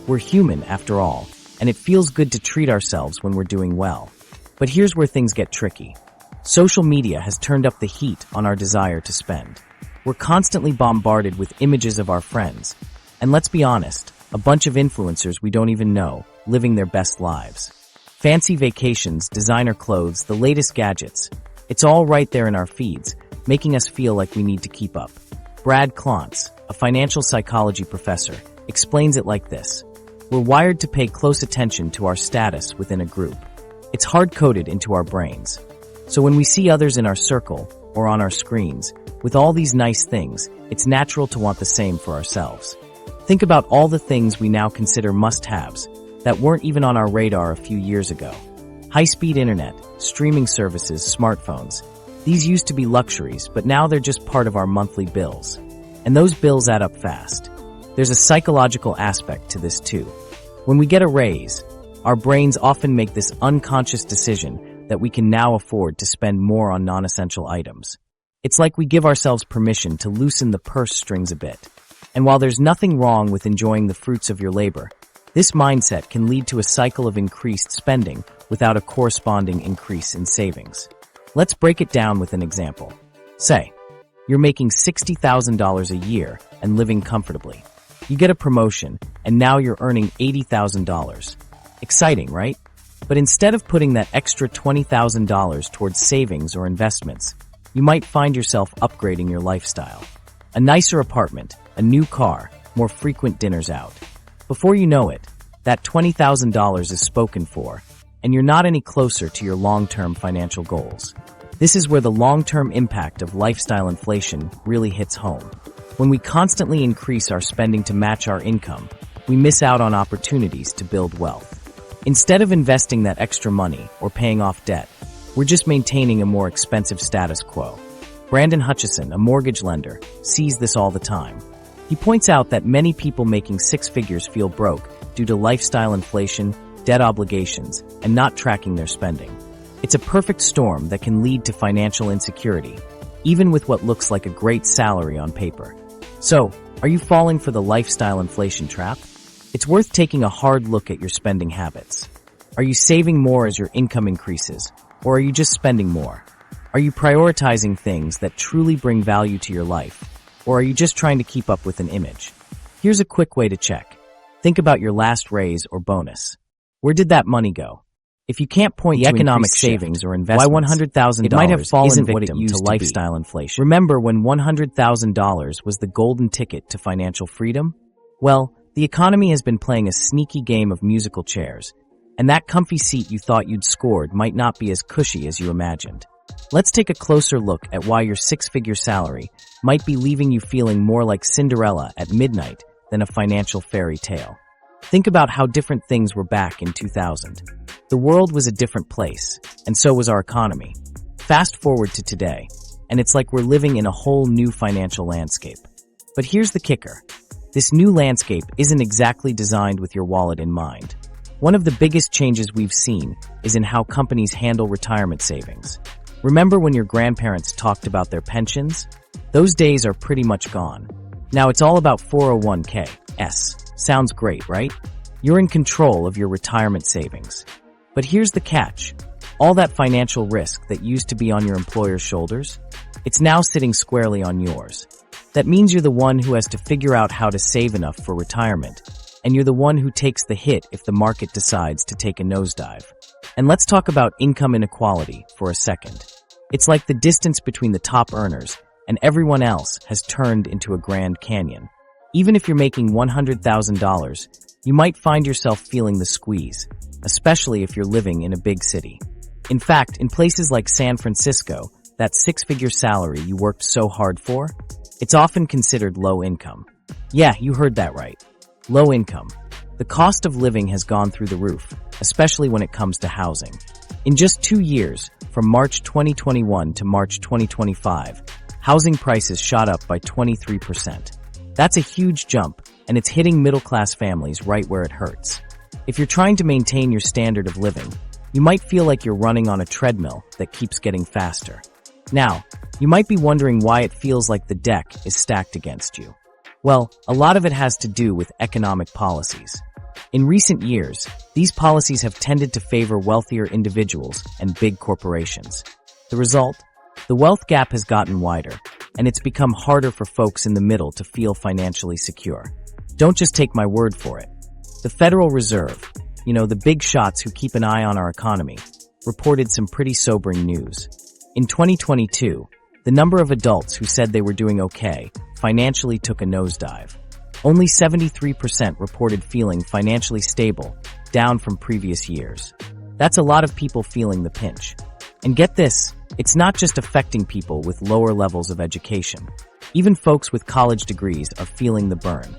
We're human after all, and it feels good to treat ourselves when we're doing well. But here's where things get tricky. Social media has turned up the heat on our desire to spend. We're constantly bombarded with images of our friends. And let's be honest, a bunch of influencers we don't even know, living their best lives. Fancy vacations, designer clothes, the latest gadgets. It's all right there in our feeds, making us feel like we need to keep up. Brad Klontz, a financial psychology professor, explains it like this. We're wired to pay close attention to our status within a group. It's hard-coded into our brains. So when we see others in our circle, or on our screens, with all these nice things, it's natural to want the same for ourselves. Think about all the things we now consider must-haves that weren't even on our radar a few years ago. High-speed internet, streaming services, smartphones. These used to be luxuries, but now they're just part of our monthly bills. And those bills add up fast. There's a psychological aspect to this too. When we get a raise, our brains often make this unconscious decision that we can now afford to spend more on non-essential items. It's like we give ourselves permission to loosen the purse strings a bit. And while there's nothing wrong with enjoying the fruits of your labor, this mindset can lead to a cycle of increased spending without a corresponding increase in savings. Let's break it down with an example. Say, you're making $60,000 a year and living comfortably. You get a promotion, and now you're earning $80,000. Exciting, right? But instead of putting that extra $20,000 towards savings or investments, you might find yourself upgrading your lifestyle. A nicer apartment, a new car, more frequent dinners out. Before you know it, that $20,000 is spoken for, and you're not any closer to your long-term financial goals. This is where the long-term impact of lifestyle inflation really hits home. When we constantly increase our spending to match our income, we miss out on opportunities to build wealth. Instead of investing that extra money or paying off debt, we're just maintaining a more expensive status quo. Brandon Hutchison, a mortgage lender, sees this all the time. He points out that many people making six figures feel broke due to lifestyle inflation, debt obligations, and not tracking their spending. It's a perfect storm that can lead to financial insecurity, even with what looks like a great salary on paper. So, are you falling for the lifestyle inflation trap? It's worth taking a hard look at your spending habits. Are you saving more as your income increases, or are you just spending more? Are you prioritizing things that truly bring value to your life, or are you just trying to keep up with an image? Here's a quick way to check. Think about your last raise or bonus. Where did that money go? If you can't point to economic savings or investments, why $100,000 it might have fallen victim to lifestyle inflation. Remember when $100,000 was the golden ticket to financial freedom? Well, the economy has been playing a sneaky game of musical chairs, and that comfy seat you thought you'd scored might not be as cushy as you imagined. Let's take a closer look at why your six-figure salary might be leaving you feeling more like Cinderella at midnight than a financial fairy tale. Think about how different things were back in 2000. The world was a different place, and so was our economy. Fast forward to today, and it's like we're living in a whole new financial landscape. But here's the kicker. this new landscape isn't exactly designed with your wallet in mind. One of the biggest changes we've seen is in how companies handle retirement savings. Remember when your grandparents talked about their pensions? Those days are pretty much gone. Now it's all about 401k. Sounds great, right? You're in control of your retirement savings. But here's the catch. All that financial risk that used to be on your employer's shoulders, it's now sitting squarely on yours. That means you're the one who has to figure out how to save enough for retirement, and you're the one who takes the hit if the market decides to take a nosedive. And let's talk about income inequality for a second. It's like the distance between the top earners and everyone else has turned into a Grand Canyon. Even if you're making $100,000, you might find yourself feeling the squeeze, especially if you're living in a big city. In fact, in places like San Francisco, that six-figure salary you worked so hard for, it's often considered low income. Yeah, you heard that right. Low income. The cost of living has gone through the roof, especially when it comes to housing. In just 2 years, from March 2021 to March 2025, housing prices shot up by 23%. That's a huge jump, and it's hitting middle-class families right where it hurts. If you're trying to maintain your standard of living, you might feel like you're running on a treadmill that keeps getting faster. Now, you might be wondering why it feels like the deck is stacked against you. Well, a lot of it has to do with economic policies. In recent years, these policies have tended to favor wealthier individuals and big corporations. The result? The wealth gap has gotten wider, and it's become harder for folks in the middle to feel financially secure. Don't just take my word for it. The Federal Reserve, the big shots who keep an eye on our economy, reported some pretty sobering news. In 2022, the number of adults who said they were doing okay financially took a nosedive. Only 73% reported feeling financially stable, down from previous years. That's a lot of people feeling the pinch. And get this, it's not just affecting people with lower levels of education. Even folks with college degrees are feeling the burn.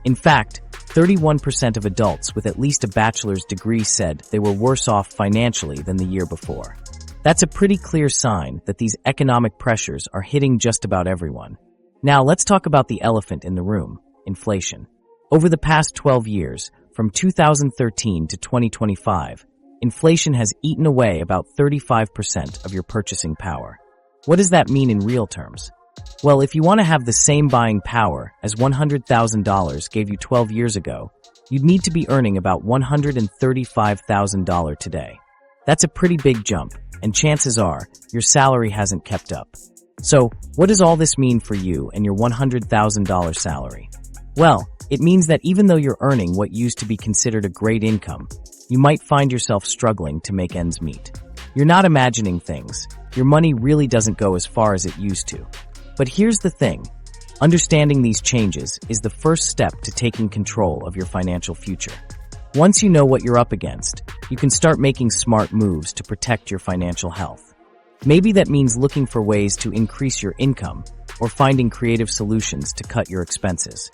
In fact, 31% of adults with at least a bachelor's degree said they were worse off financially than the year before. That's a pretty clear sign that these economic pressures are hitting just about everyone. Now let's talk about the elephant in the room, inflation. Over the past 12 years, from 2013 to 2025, inflation has eaten away about 35% of your purchasing power. What does that mean in real terms? Well, if you want to have the same buying power as $100,000 gave you 12 years ago, you'd need to be earning about $135,000 today. That's a pretty big jump, and chances are your salary hasn't kept up. So, what does all this mean for you and your $100,000 salary? Well, it means that even though you're earning what used to be considered a great income, you might find yourself struggling to make ends meet. You're not imagining things. Your money really doesn't go as far as it used to. But here's the thing. Understanding these changes is the first step to taking control of your financial future. Once you know what you're up against, you can start making smart moves to protect your financial health. Maybe that means looking for ways to increase your income or finding creative solutions to cut your expenses.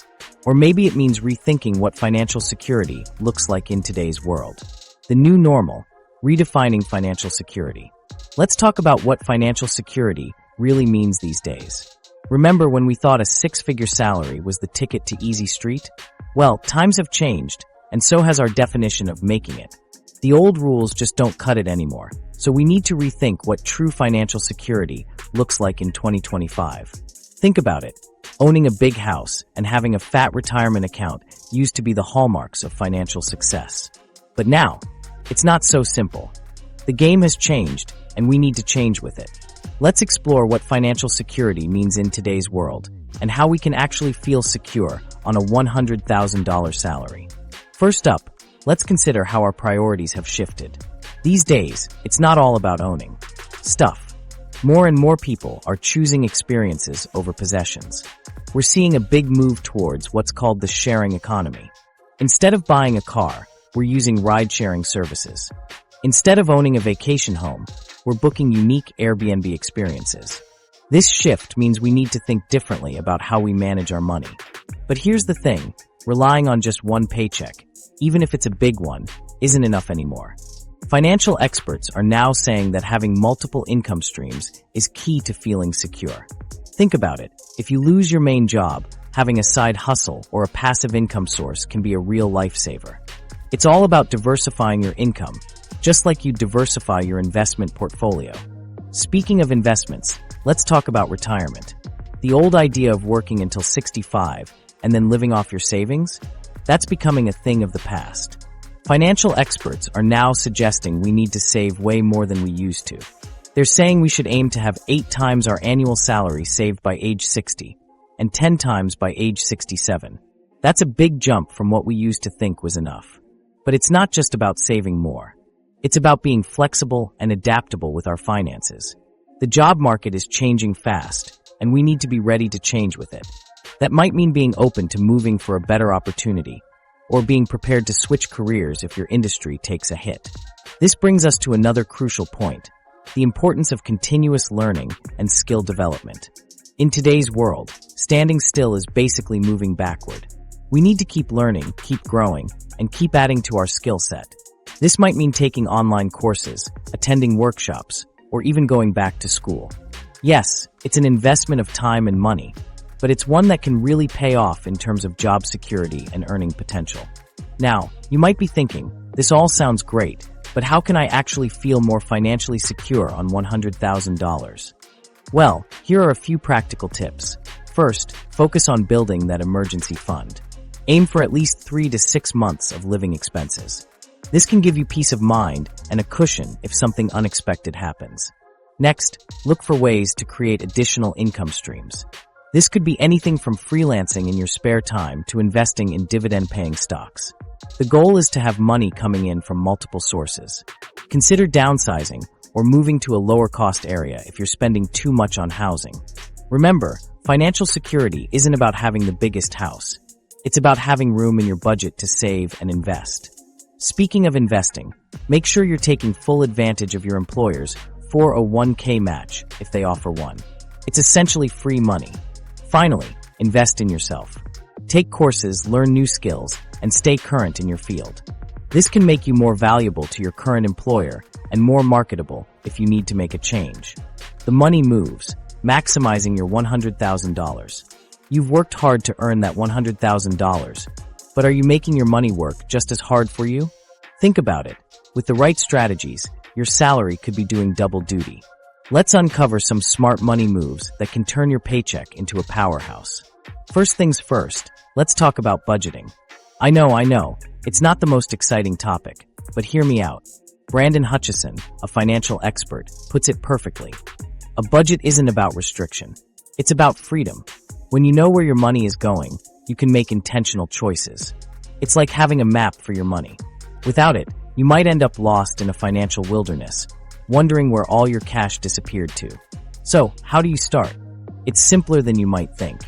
Or maybe it means rethinking what financial security looks like in today's world. The new normal, redefining financial security. Let's talk about what financial security really means these days. Remember when we thought a six-figure salary was the ticket to easy street? Well, times have changed, and so has our definition of making it. The old rules just don't cut it anymore, so we need to rethink what true financial security looks like in 2025. Think about it. Owning a big house and having a fat retirement account used to be the hallmarks of financial success. But now, it's not so simple. The game has changed, and we need to change with it. Let's explore what financial security means in today's world and how we can actually feel secure on a $100,000 salary. First up, let's consider how our priorities have shifted. These days, it's not all about owning stuff. More and more people are choosing experiences over possessions. We're seeing a big move towards what's called the sharing economy. Instead of buying a car, we're using ride-sharing services. Instead of owning a vacation home, we're booking unique Airbnb experiences. This shift means we need to think differently about how we manage our money. But here's the thing, relying on just one paycheck, even if it's a big one, isn't enough anymore. Financial experts are now saying that having multiple income streams is key to feeling secure. Think about it. If you lose your main job, having a side hustle or a passive income source can be a real lifesaver. It's all about diversifying your income, just like you diversify your investment portfolio. Speaking of investments, let's talk about retirement. The old idea of working until 65 and then living off your savings? That's becoming a thing of the past. Financial experts are now suggesting we need to save way more than we used to. They're saying we should aim to have 8 times our annual salary saved by age 60 and 10 times by age 67. That's a big jump from what we used to think was enough. But it's not just about saving more. It's about being flexible and adaptable with our finances. The job market is changing fast, and we need to be ready to change with it. That might mean being open to moving for a better opportunity, or being prepared to switch careers if your industry takes a hit. This brings us to another crucial point: the importance of continuous learning and skill development. In today's world, standing still is basically moving backward. We need to keep learning, keep growing, and keep adding to our skill set. This might mean taking online courses, attending workshops, or even going back to school. Yes, it's an investment of time and money, but it's one that can really pay off in terms of job security and earning potential. Now, you might be thinking, this all sounds great, but how can I actually feel more financially secure on $100,000? Well, here are a few practical tips. First, focus on building that emergency fund. Aim for at least 3 to 6 months of living expenses. This can give you peace of mind and a cushion if something unexpected happens. Next, look for ways to create additional income streams. This could be anything from freelancing in your spare time to investing in dividend-paying stocks. The goal is to have money coming in from multiple sources. Consider downsizing or moving to a lower-cost area if you're spending too much on housing. Remember, financial security isn't about having the biggest house. It's about having room in your budget to save and invest. Speaking of investing, make sure you're taking full advantage of your employer's 401k match if they offer one. It's essentially free money. Finally, invest in yourself. Take courses, learn new skills, and stay current in your field. This can make you more valuable to your current employer and more marketable if you need to make a change. The money moves, maximizing your $100,000. You've worked hard to earn that $100,000, but are you making your money work just as hard for you? Think about it. With the right strategies, your salary could be doing double duty. Let's uncover some smart money moves that can turn your paycheck into a powerhouse. First things first, let's talk about budgeting. I know, it's not the most exciting topic, but hear me out. Brandon Hutchison, a financial expert, puts it perfectly. A budget isn't about restriction. It's about freedom. When you know where your money is going, you can make intentional choices. It's like having a map for your money. Without it, you might end up lost in a financial wilderness, wondering where all your cash disappeared to. So, how do you start? It's simpler than you might think.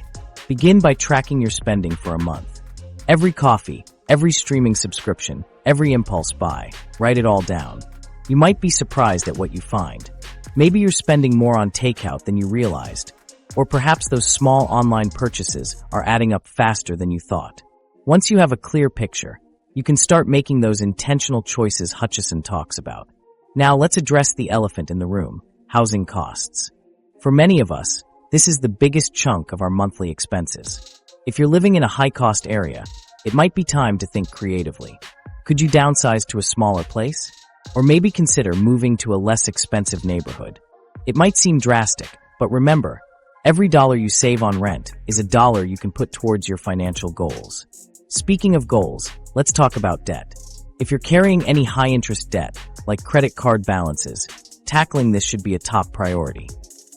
Begin by tracking your spending for a month. Every coffee, every streaming subscription, every impulse buy, write it all down. You might be surprised at what you find. Maybe you're spending more on takeout than you realized. Or perhaps those small online purchases are adding up faster than you thought. Once you have a clear picture, you can start making those intentional choices Hutchison talks about. Now let's address the elephant in the room, housing costs. For many of us, this is the biggest chunk of our monthly expenses. If you're living in a high-cost area, it might be time to think creatively. Could you downsize to a smaller place? Or maybe consider moving to a less expensive neighborhood. It might seem drastic, but remember, every dollar you save on rent is a dollar you can put towards your financial goals. Speaking of goals, let's talk about debt. If you're carrying any high-interest debt, like credit card balances, tackling this should be a top priority.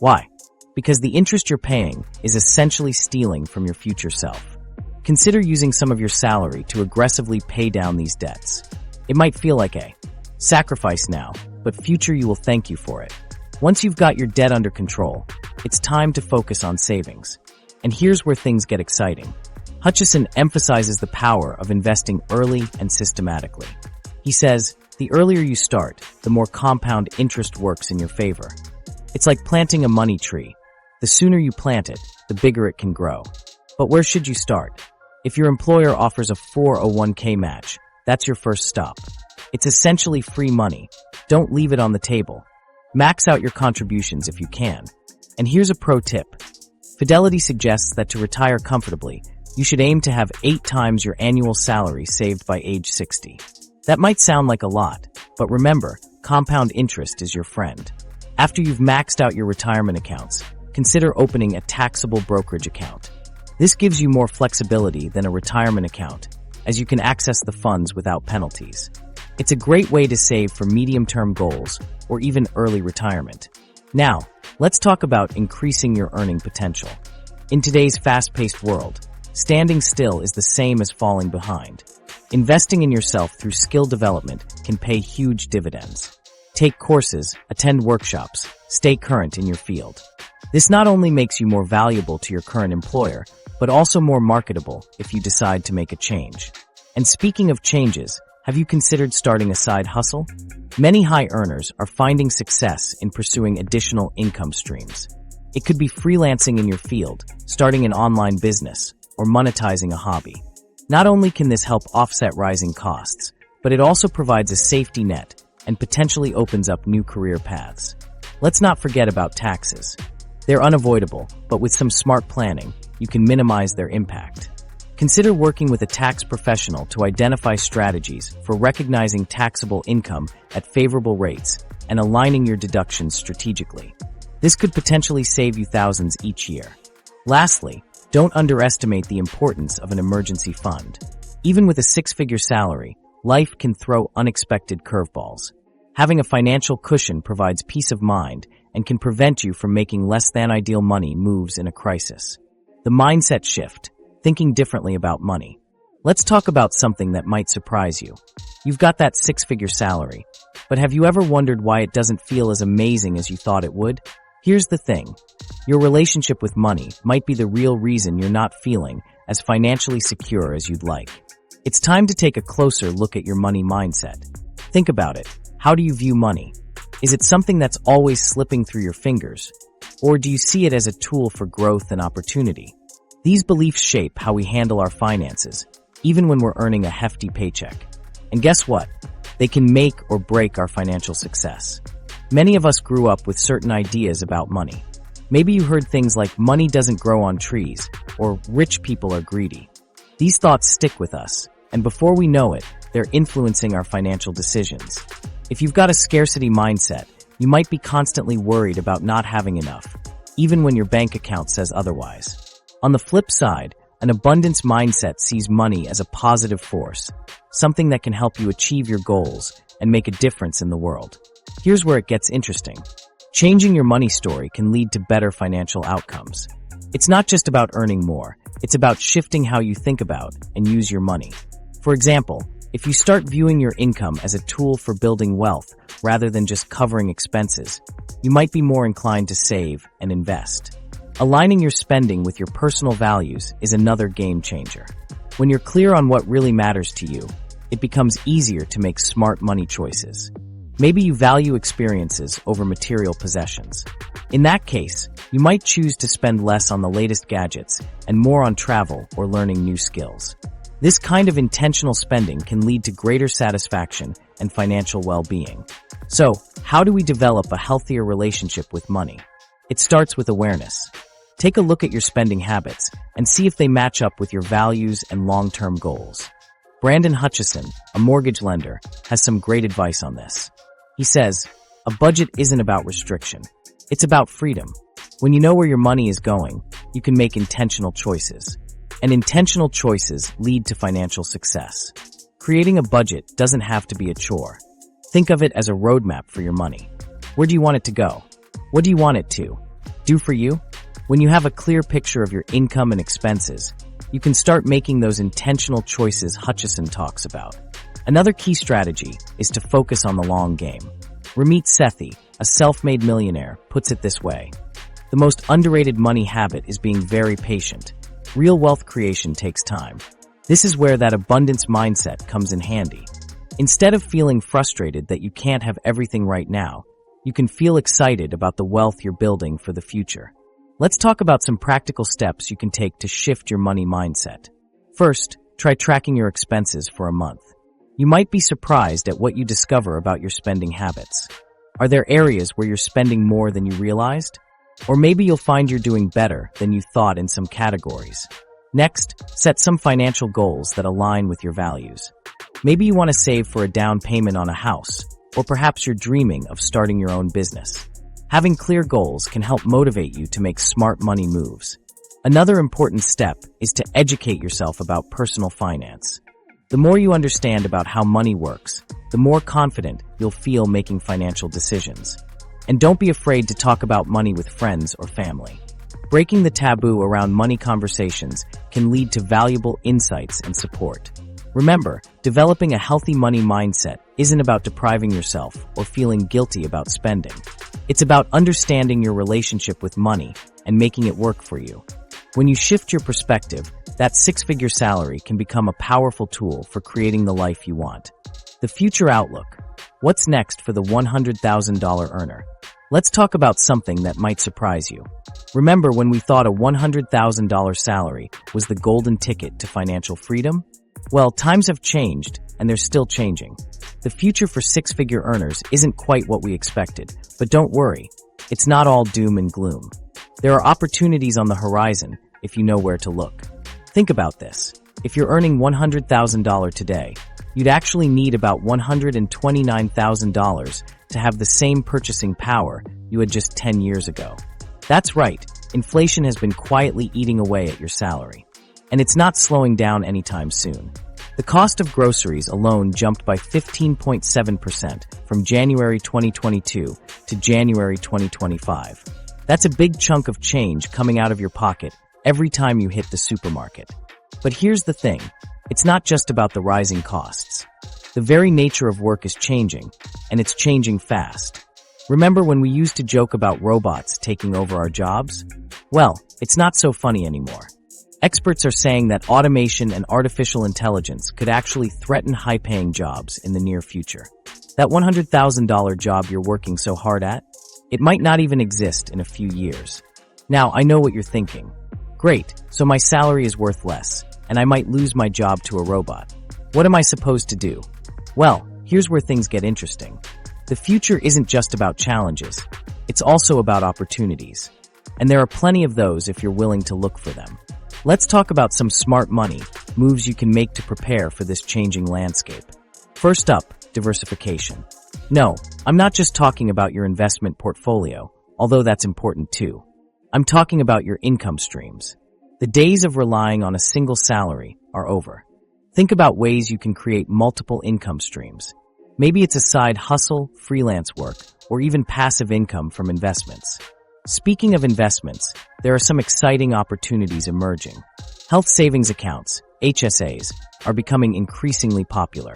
Why? Because the interest you're paying is essentially stealing from your future self. Consider using some of your salary to aggressively pay down these debts. It might feel like a sacrifice now, but future you will thank you for it. Once you've got your debt under control, it's time to focus on savings. And here's where things get exciting. Hutchison emphasizes the power of investing early and systematically. He says, the earlier you start, the more compound interest works in your favor. It's like planting a money tree. The sooner you plant it, the bigger it can grow. But where should you start? If your employer offers a 401k match, that's your first stop. It's essentially free money. Don't leave it on the table. Max out your contributions if you can. And here's a pro tip. Fidelity suggests that to retire comfortably, you should aim to have 8 times your annual salary saved by age 60. That might sound like a lot, but remember, compound interest is your friend. After you've maxed out your retirement accounts, consider opening a taxable brokerage account. This gives you more flexibility than a retirement account, as you can access the funds without penalties. It's a great way to save for medium-term goals or even early retirement. Now, let's talk about increasing your earning potential. In today's fast-paced world, standing still is the same as falling behind. Investing in yourself through skill development can pay huge dividends. Take courses, attend workshops, stay current in your field. This not only makes you more valuable to your current employer, but also more marketable if you decide to make a change. And speaking of changes, have you considered starting a side hustle? Many high earners are finding success in pursuing additional income streams. It could be freelancing in your field, starting an online business, or monetizing a hobby. Not only can this help offset rising costs, but it also provides a safety net and potentially opens up new career paths. Let's not forget about taxes. They're unavoidable, but with some smart planning, you can minimize their impact. Consider working with a tax professional to identify strategies for recognizing taxable income at favorable rates and aligning your deductions strategically. This could potentially save you thousands each year. Lastly, don't underestimate the importance of an emergency fund. Even with a 6-figure salary, life can throw unexpected curveballs. Having a financial cushion provides peace of mind and can prevent you from making less than ideal money moves in a crisis. The mindset shift, thinking differently about money. Let's talk about something that might surprise you. You've got that 6-figure salary, but have you ever wondered why it doesn't feel as amazing as you thought it would? Here's the thing. Your relationship with money might be the real reason you're not feeling as financially secure as you'd like. It's time to take a closer look at your money mindset. Think about it. How do you view money? Is it something that's always slipping through your fingers? Or do you see it as a tool for growth and opportunity? These beliefs shape how we handle our finances, even when we're earning a hefty paycheck. And guess what? They can make or break our financial success. Many of us grew up with certain ideas about money. Maybe you heard things like money doesn't grow on trees, or rich people are greedy. These thoughts stick with us, and before we know it, they're influencing our financial decisions. If you've got a scarcity mindset, you might be constantly worried about not having enough, even when your bank account says otherwise. On the flip side, an abundance mindset sees money as a positive force, something that can help you achieve your goals and make a difference in the world. Here's where it gets interesting. Changing your money story can lead to better financial outcomes. It's not just about earning more, it's about shifting how you think about and use your money. For example, if you start viewing your income as a tool for building wealth rather than just covering expenses, you might be more inclined to save and invest. Aligning your spending with your personal values is another game changer. When you're clear on what really matters to you, it becomes easier to make smart money choices. Maybe you value experiences over material possessions. In that case, you might choose to spend less on the latest gadgets and more on travel or learning new skills. This kind of intentional spending can lead to greater satisfaction and financial well-being. So, how do we develop a healthier relationship with money? It starts with awareness. Take a look at your spending habits and see if they match up with your values and long-term goals. Brandon Hutchison, a mortgage lender, has some great advice on this. He says, a budget isn't about restriction. It's about freedom. When you know where your money is going, you can make intentional choices. And intentional choices lead to financial success. Creating a budget doesn't have to be a chore. Think of it as a roadmap for your money. Where do you want it to go? What do you want it to do for you? When you have a clear picture of your income and expenses, you can start making those intentional choices Hutchison talks about. Another key strategy is to focus on the long game. Ramit Sethi, a self-made millionaire, puts it this way. The most underrated money habit is being very patient. Real wealth creation takes time. This is where that abundance mindset comes in handy. Instead of feeling frustrated that you can't have everything right now, you can feel excited about the wealth you're building for the future. Let's talk about some practical steps you can take to shift your money mindset. First, try tracking your expenses for a month. You might be surprised at what you discover about your spending habits. Are there areas where you're spending more than you realized? Or maybe you'll find you're doing better than you thought in some categories. Next, set some financial goals that align with your values. Maybe you want to save for a down payment on a house, or perhaps you're dreaming of starting your own business. Having clear goals can help motivate you to make smart money moves. Another important step is to educate yourself about personal finance. The more you understand about how money works, the more confident you'll feel making financial decisions. And don't be afraid to talk about money with friends or family. Breaking the taboo around money conversations can lead to valuable insights and support. Remember, developing a healthy money mindset isn't about depriving yourself or feeling guilty about spending. It's about understanding your relationship with money and making it work for you. When you shift your perspective, that six-figure salary can become a powerful tool for creating the life you want. The future outlook. What's next for the $100,000 earner? Let's talk about something that might surprise you. Remember when we thought a $100,000 salary was the golden ticket to financial freedom? Well, times have changed, and they're still changing. The future for six-figure earners isn't quite what we expected, but don't worry, it's not all doom and gloom. There are opportunities on the horizon if you know where to look. Think about this. If you're earning $100,000 today, you'd actually need about $129,000 to have the same purchasing power you had just 10 years ago. That's right, inflation has been quietly eating away at your salary. And it's not slowing down anytime soon. The cost of groceries alone jumped by 15.7% from January 2022 to January 2025. That's a big chunk of change coming out of your pocket every time you hit the supermarket. But here's the thing, it's not just about the rising costs. The very nature of work is changing, and it's changing fast. Remember when we used to joke about robots taking over our jobs? Well, it's not so funny anymore. Experts are saying that automation and artificial intelligence could actually threaten high-paying jobs in the near future. That $100,000 job you're working so hard at? It might not even exist in a few years. Now, I know what you're thinking. Great, so my salary is worth less, and I might lose my job to a robot. What am I supposed to do? Well, here's where things get interesting. The future isn't just about challenges. It's also about opportunities. And there are plenty of those if you're willing to look for them. Let's talk about some smart money moves you can make to prepare for this changing landscape. First up, diversification. No, I'm not just talking about your investment portfolio, although that's important too. I'm talking about your income streams. The days of relying on a single salary are over. Think about ways you can create multiple income streams. Maybe it's a side hustle, freelance work, or even passive income from investments. Speaking of investments, there are some exciting opportunities emerging. Health savings accounts, HSAs, are becoming increasingly popular.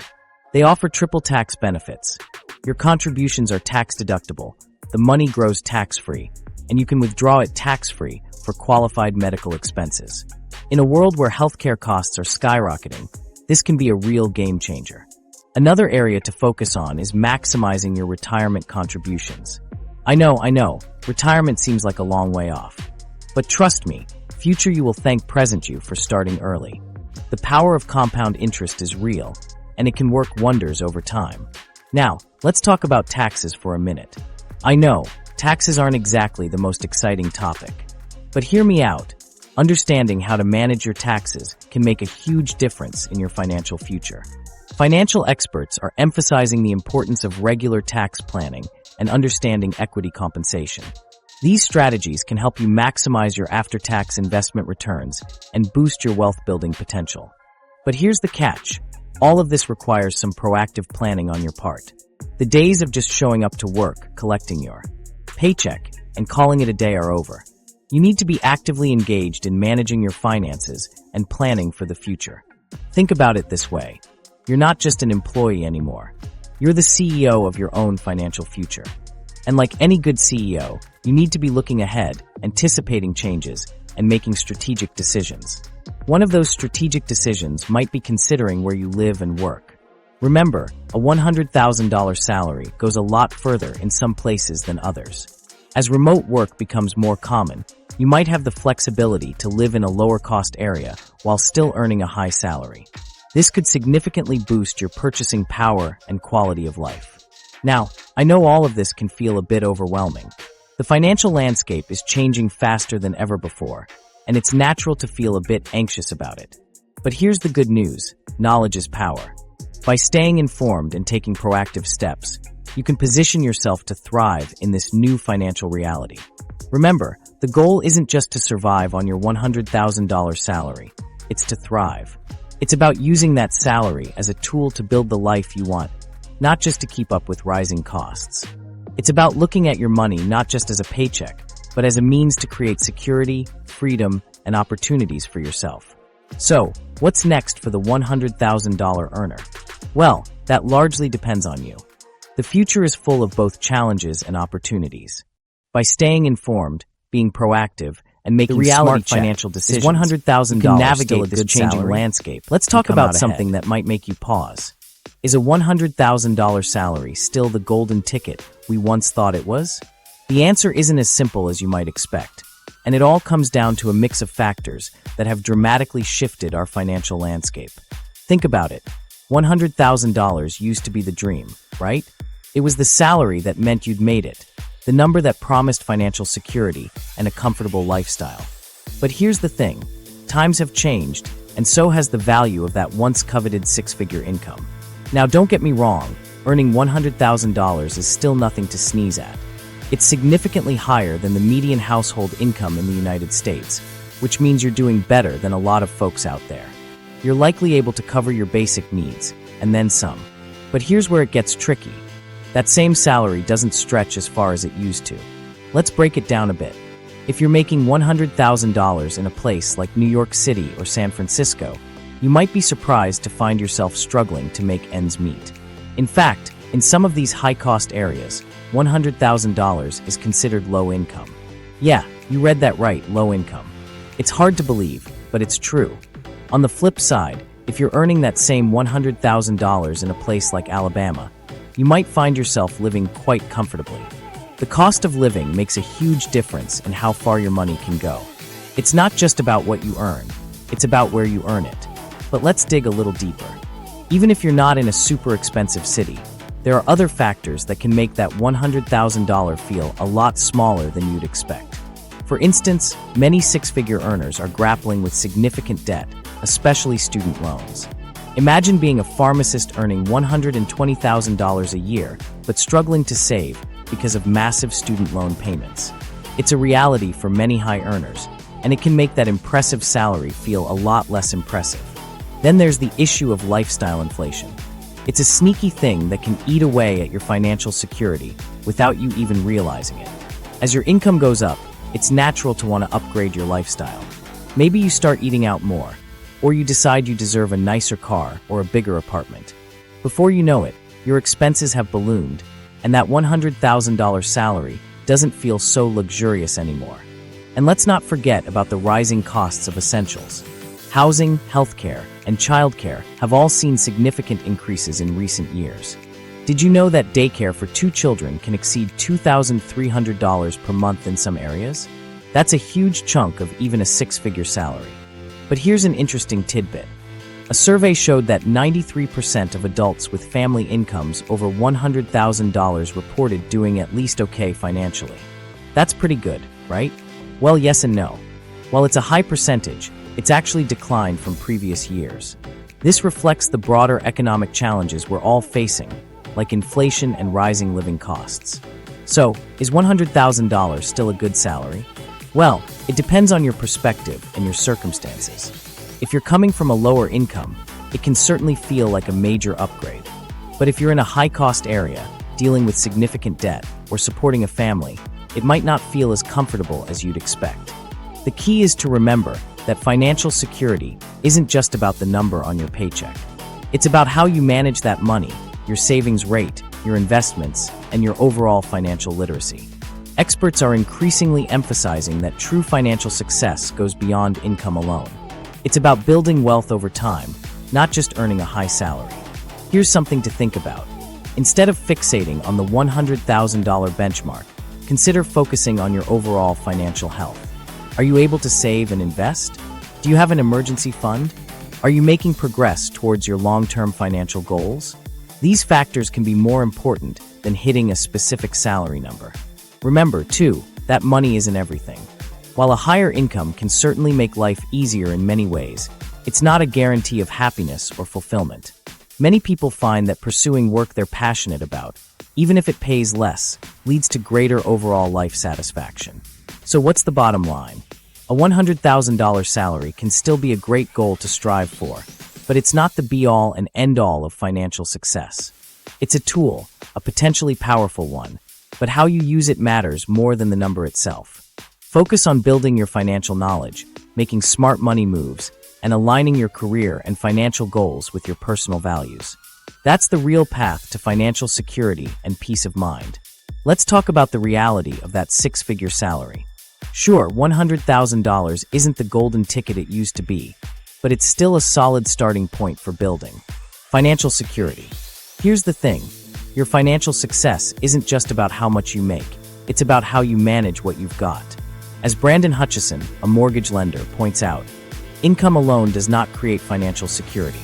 They offer triple tax benefits. Your contributions are tax deductible, the money grows tax-free, and you can withdraw it tax-free for qualified medical expenses. In a world where healthcare costs are skyrocketing, this can be a real game changer. Another area to focus on is maximizing your retirement contributions. I know, retirement seems like a long way off. But trust me, future you will thank present you for starting early. The power of compound interest is real, and it can work wonders over time. Now, let's talk about taxes for a minute. I know, taxes aren't exactly the most exciting topic. But hear me out. Understanding how to manage your taxes can make a huge difference in your financial future. Financial experts are emphasizing the importance of regular tax planning and understanding equity compensation. These strategies can help you maximize your after-tax investment returns and boost your wealth-building potential. But here's the catch. All of this requires some proactive planning on your part. The days of just showing up to work, collecting your paycheck, and calling it a day are over. You need to be actively engaged in managing your finances and planning for the future. Think about it this way. You're not just an employee anymore. You're the CEO of your own financial future. And like any good CEO, you need to be looking ahead, anticipating changes, and making strategic decisions. One of those strategic decisions might be considering where you live and work. Remember, a $100,000 salary goes a lot further in some places than others. As remote work becomes more common, you might have the flexibility to live in a lower-cost area while still earning a high salary. This could significantly boost your purchasing power and quality of life. Now, I know all of this can feel a bit overwhelming. The The financial landscape is changing faster than ever before, and it's natural to feel a bit anxious about it. But here's the good news: knowledge is power. By staying informed and taking proactive steps, you can position yourself to thrive in this new financial reality. Remember, the goal isn't just to survive on your $100,000 salary, it's to thrive. It's about using that salary as a tool to build the life you want, not just to keep up with rising costs. It's about looking at your money not just as a paycheck, but as a means to create security, freedom, and opportunities for yourself. So, what's next for the $100,000 earner? Well, that largely depends on you. The future is full of both challenges and opportunities. By staying informed, being proactive, and making smart financial decisions, $100,000 you can navigate this changing landscape. Let's talk about something that might make you pause. Is a $100,000 salary still the golden ticket we once thought it was? The answer isn't as simple as you might expect, and it all comes down to a mix of factors that have dramatically shifted our financial landscape. Think about it. $100,000 used to be the dream, right? It was the salary that meant you'd made it, the number that promised financial security and a comfortable lifestyle. But here's the thing: times have changed, and so has the value of that once coveted six-figure income. Now, don't get me wrong, earning $100,000 is still nothing to sneeze at. It's significantly higher than the median household income in the United States, which means you're doing better than a lot of folks out there. You're likely able to cover your basic needs, and then some. But here's where it gets tricky. That same salary doesn't stretch as far as it used to. Let's break it down a bit. If you're making $100,000 in a place like New York City or San Francisco, you might be surprised to find yourself struggling to make ends meet. In fact, in some of these high-cost areas, $100,000 is considered low income. Yeah, you read that right, low income. It's hard to believe, but it's true. On the flip side, if you're earning that same $100,000 in a place like Alabama, you might find yourself living quite comfortably. The cost of living makes a huge difference in how far your money can go. It's not just about what you earn, it's about where you earn it. But let's dig a little deeper. Even if you're not in a super expensive city, there are other factors that can make that $100,000 feel a lot smaller than you'd expect. For instance, many six-figure earners are grappling with significant debt, especially student loans. Imagine being a pharmacist earning $120,000 a year, but struggling to save because of massive student loan payments. It's a reality for many high earners, and it can make that impressive salary feel a lot less impressive. Then there's the issue of lifestyle inflation. It's a sneaky thing that can eat away at your financial security without you even realizing it. As your income goes up, it's natural to want to upgrade your lifestyle. Maybe you start eating out more, or you decide you deserve a nicer car or a bigger apartment. Before you know it, your expenses have ballooned, and that $100,000 salary doesn't feel so luxurious anymore. And let's not forget about the rising costs of essentials. Housing, healthcare, and childcare have all seen significant increases in recent years. Did you know that daycare for 2 children can exceed $2,300 per month in some areas? That's a huge chunk of even a six-figure salary. But here's an interesting tidbit. A survey showed that 93% of adults with family incomes over $100,000 reported doing at least okay financially. That's pretty good, right? Well, yes and no. While it's a high percentage, it's actually declined from previous years. This reflects the broader economic challenges we're all facing, like inflation and rising living costs. So, is $100,000 still a good salary? Well, it depends on your perspective and your circumstances. If you're coming from a lower income, it can certainly feel like a major upgrade. But if you're in a high-cost area, dealing with significant debt, or supporting a family, it might not feel as comfortable as you'd expect. The key is to remember that financial security isn't just about the number on your paycheck. It's about how you manage that money, your savings rate, your investments, and your overall financial literacy. Experts are increasingly emphasizing that true financial success goes beyond income alone. It's about building wealth over time, not just earning a high salary. Here's something to think about. Instead of fixating on the $100,000 benchmark, consider focusing on your overall financial health. Are you able to save and invest? Do you have an emergency fund? Are you making progress towards your long-term financial goals? These factors can be more important than hitting a specific salary number. Remember, too, that money isn't everything. While a higher income can certainly make life easier in many ways, it's not a guarantee of happiness or fulfillment. Many people find that pursuing work they're passionate about, even if it pays less, leads to greater overall life satisfaction. So what's the bottom line? A $100,000 salary can still be a great goal to strive for, but it's not the be-all and end-all of financial success. It's a tool, a potentially powerful one, but how you use it matters more than the number itself. Focus on building your financial knowledge, making smart money moves, and aligning your career and financial goals with your personal values. That's the real path to financial security and peace of mind. Let's talk about the reality of that six-figure salary. Sure, $100,000 isn't the golden ticket it used to be, but it's still a solid starting point for building financial security. Here's the thing, your financial success isn't just about how much you make, it's about how you manage what you've got. As Brandon Hutchison, a mortgage lender, points out, income alone does not create financial security.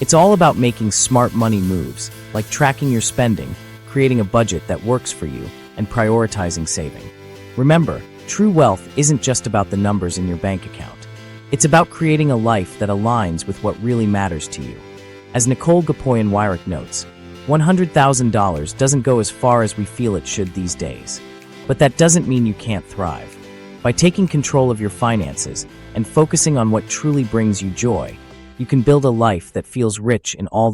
It's all about making smart money moves, like tracking your spending, creating a budget that works for you, and prioritizing saving. Remember, true wealth isn't just about the numbers in your bank account. It's about creating a life that aligns with what really matters to you. As Nicole Gapoyan-Wyrick notes, $100,000 doesn't go as far as we feel it should these days. But that doesn't mean you can't thrive. By taking control of your finances and focusing on what truly brings you joy, you can build a life that feels rich in all the